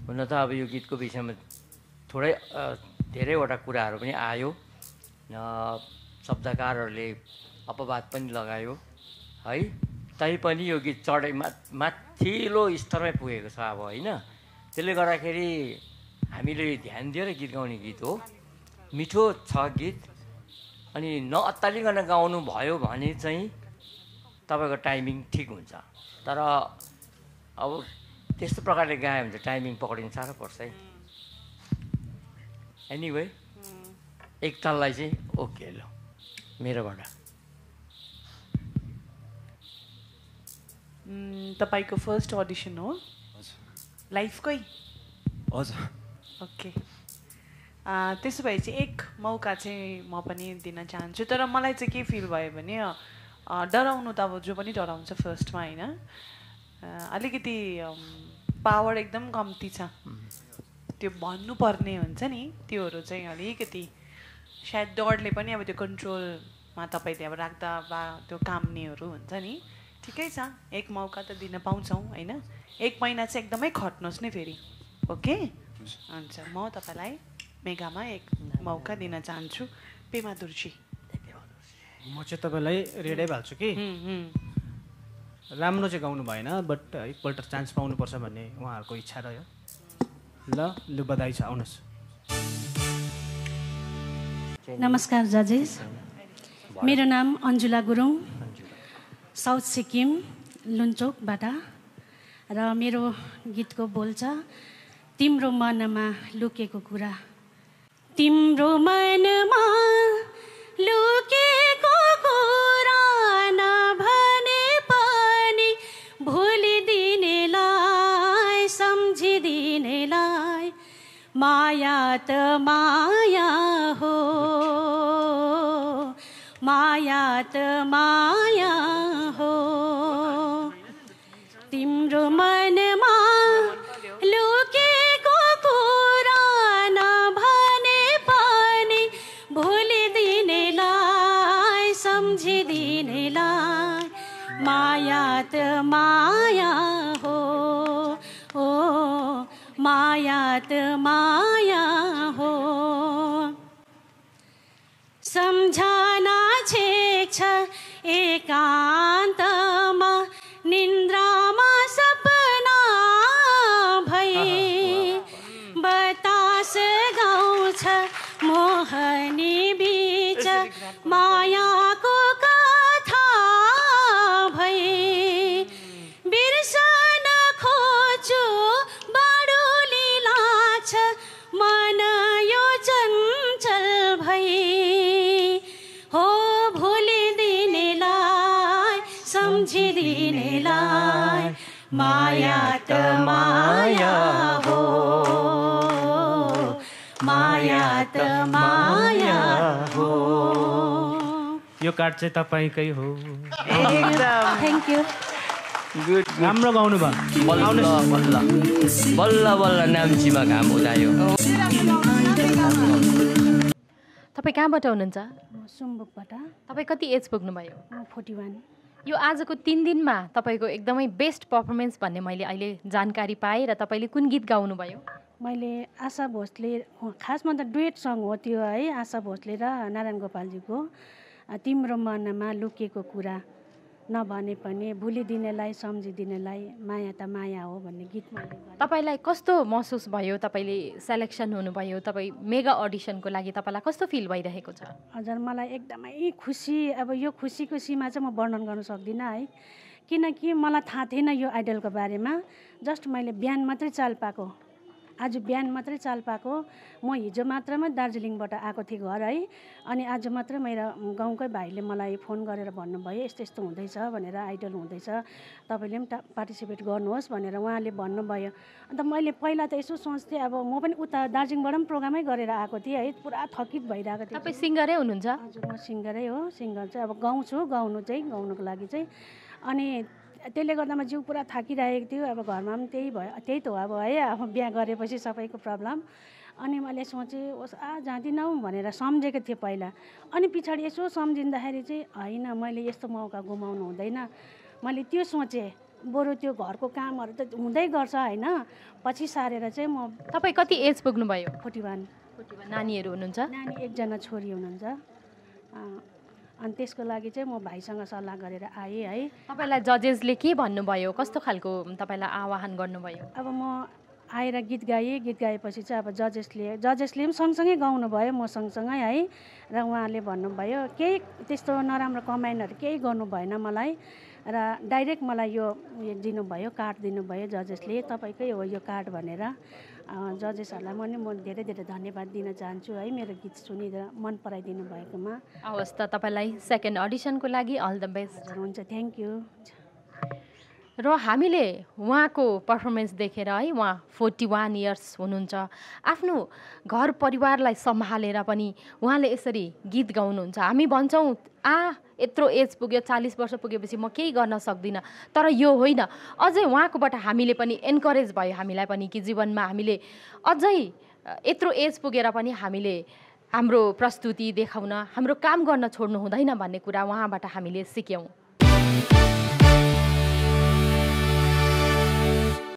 हुन त अब यो गीतको विषयमा थोरै धेरैवटा कुराहरू पनि आयो, शब्दकारहरूले अपवाद पनि लगायो है। तैपनि यो गीत माथिल्लो स्तरमै पुगेको छ अब होइन। त्यसले गर्दाखेरि हामीले ध्यान दिएर गीत गाउने गीत हो। मिठो छ गीत। अनि नअत्तालिकन गाउनु भयो भने चाहिँ तपाईँको टाइमिङ ठिक हुन्छ। तर अब त्यस्तो प्रकारले गायो भने चाहिँ टाइमिङ पक्रिनु साह्रो पर्छ है। एनिवे एक ताललाई चाहिँ ओके ल मेरोबाट। तपाईँको फर्स्ट अडिसन हो लाइफकै? हजुर। ओके, त्यसो भए चाहिँ एक मौका चाहिँ म पनि दिन चाहन्छु। तर मलाई चाहिँ के फिल भयो भने डराउनु त अब जो पनि डराउँछ फर्स्टमा होइन, अलिकति पावर एकदम कम्ती छ। त्यो भन्नुपर्ने हुन्छ नि त्योहरू चाहिँ अलिकति सायद डरले पनि अब त्यो कन्ट्रोलमा तपाईँले अब राख्दा वा त्यो काम्नेहरू हुन्छ नि। ठिकै छ, एक मौका त दिन पाउँछौँ होइन। एक महिना चाहिँ एकदमै खट्नुहोस् नि फेरि। ओके हुन्छ, म तपाईँलाई मेगामा एक मौका दिन चाहन्छु। पेमा दुर्जी। म चाहिँ तपाईँलाई रेडै हाल्छु कि राम्रो चाहिँ गाउनु भएन, बट एकपल्ट चान्स पाउनुपर्छ भन्ने उहाँहरूको इच्छा रह्यो। ल बधाई छ, आउनुहोस्। नमस्कार जजेस, मेरो नाम अन्जुला गुरुङ, साउथ सिक्किम लुन्चोकबाट। र मेरो गीतको बोल छ तिम्रो मनमा लुकेको कुरा। तिम्रो मनमा लुकेको कुरा नभने पनि भुलिदिनेलाई सम्झिदिनेलाई माया त माया हो, माया त माया हो। तिम्रो मनमा लुकेको कुरा नभने पनि भुलिदिनेलाई सम्झिदिनेलाई माया त माया हो, ओ माया त माया हो। सम्झना छेक्छ एकान्तमा निन्द्रामा सपना भई, बतास गाउँछ मोहनी बीच मायाको कथा भई। बिर्सन खोज्छु बडुली लाग्छ मन यो चञ्चल भई। हो भुलिदिनेलाई सम्झि माया त माया हो, माया त माया हो। यो कार्ड चाहिँ तपाईँकै हो। एकदम थ्याङ्क यू। गुड राम्रो गाउनु भयो। बल्ल बल्ल बल्ल बल्ल नाम्चीमा घाम उदायो। तपाईँ कहाँबाट हुनुहुन्छ? सुम्बुकबाट। तपाईँ कति एज पुग्नुभयो? 41। यो आजको 3 दिनमा तपाईँको एकदमै बेस्ट पर्फर्मेन्स भन्ने मैले अहिले जानकारी पाएँ र तपाईँले कुन गीत गाउनुभयो? मैले आशा भोसले, खासमा त डुएट सङ हो त्यो है, आशा भोसले र नारायण गोपालजीको तिम्रो मनमा लुकेको कुरा नभने पनि भुलिदिनेलाई सम्झिदिनेलाई माया त माया हो भन्ने गीत मैले गरेँ। तपाईँलाई कस्तो महसुस भयो? तपाईँले सेलेक्सन हुनुभयो, तपाईँ मेगा अडिसनको लागि तपाईँलाई कस्तो फिल भइरहेको छ? हजुर मलाई एकदमै खुसी। अब यो खुसीको सीमा चाहिँ म वर्णन गर्न सक्दिनँ है, किनकि मलाई थाहा थिएन यो आइडलको बारेमा। जस्ट मैले बिहान मात्रै चाल पाएको, आज बिहान मात्रै चाल पाएको। म हिजो मात्रमा दार्जिलिङबाट आएको थिएँ घर है, अनि आज मात्र मेरो गाउँकै भाइले मलाई फोन गरेर भन्नुभयो यस्तो यस्तो हुँदैछ भनेर, आइडल हुँदैछ, तपाईँले पनि पार्टिसिपेट गर्नुहोस् भनेर उहाँले भन्नुभयो। अन्त मैले पहिला त यसो सोच्थेँ, अब म पनि उता दार्जिलिङबाट पनि प्रोग्रामै गरेर आएको थिएँ है, पुरा थकित भइरहेको थिएँ। तपाईँ सिङ्गरै हुनुहुन्छ? हजुर म सिङ्गरै हो। सिङ्गर चाहिँ अब गाउँछु, गाउनुको लागि चाहिँ। अनि त्यसले गर्दामा जिउ पुरा थाकिरहेको थियो। अब घरमा पनि त्यही त हो अब है, अब बिहा गरेपछि सबैको प्रब्लम। अनि मैले सोचेँ जाँदिनँ भनेर सम्झेको थिएँ पहिला। अनि पछाडि यसो सम्झिँदाखेरि चाहिँ होइन, मैले यस्तो मौका गुमाउनु हुँदैन, मैले त्यो सोचेँ। बरु त्यो घरको कामहरू त हुँदै गर्छ होइन, पछि सारेर चाहिँ म। तपाईँ कति एज पुग्नुभयो? 41। नानीहरू हुनुहुन्छ? नानी एकजना छोरी हुनुहुन्छ। अनि त्यसको लागि चाहिँ म भाइसँग सल्लाह गरेर आएँ है। तपाईँलाई जजेसले के भन्नुभयो? कस्तो खालको तपाईँलाई आह्वान गर्नुभयो? अब म आएर गीत गाएँ, गीत गाएपछि चाहिँ अब जजेसले पनि सँगसँगै गाउनुभयो म सँगसँगै है, र उहाँले भन्नुभयो केही त्यस्तो नराम्रो कमेन्टहरू केही गर्नु भएन मलाई, र डाइरेक्ट मलाई यो दिनुभयो, कार्ड दिनुभयो जजेसले, तपाईँकै हो यो कार्ड भनेर। जजेसहरूलाई म धेरै धेरै धन्यवाद दिन चाहन्छु है, मेरो गीत सुनेर मन पराइदिनु भएकोमा। हवस् त, तपाईँलाई सेकेन्ड अडिसनको लागि अल द बेस्ट। हुन्छ, थ्याङ्क यू। र हामीले उहाँको पर्फर्मेन्स देखेर है, उहाँ 41 इयर्स हुनुहुन्छ, आफ्नो घर परिवारलाई सम्हालेर पनि उहाँले यसरी गीत गाउनुहुन्छ। हामी भन्छौँ यत्रो एज पुग्यो, 40 वर्ष पुगेपछि म केही गर्न सक्दिनँ, तर यो होइन। अझै उहाँकोबाट हामीले पनि एन्करेज भयो हामीलाई पनि कि जीवनमा हामीले अझै यत्रो एज पुगेर पनि हामीले हाम्रो प्रस्तुति देखाउन, हाम्रो काम गर्न छोड्नु हुँदैन भन्ने कुरा उहाँबाट हामीले सिक्यौँ।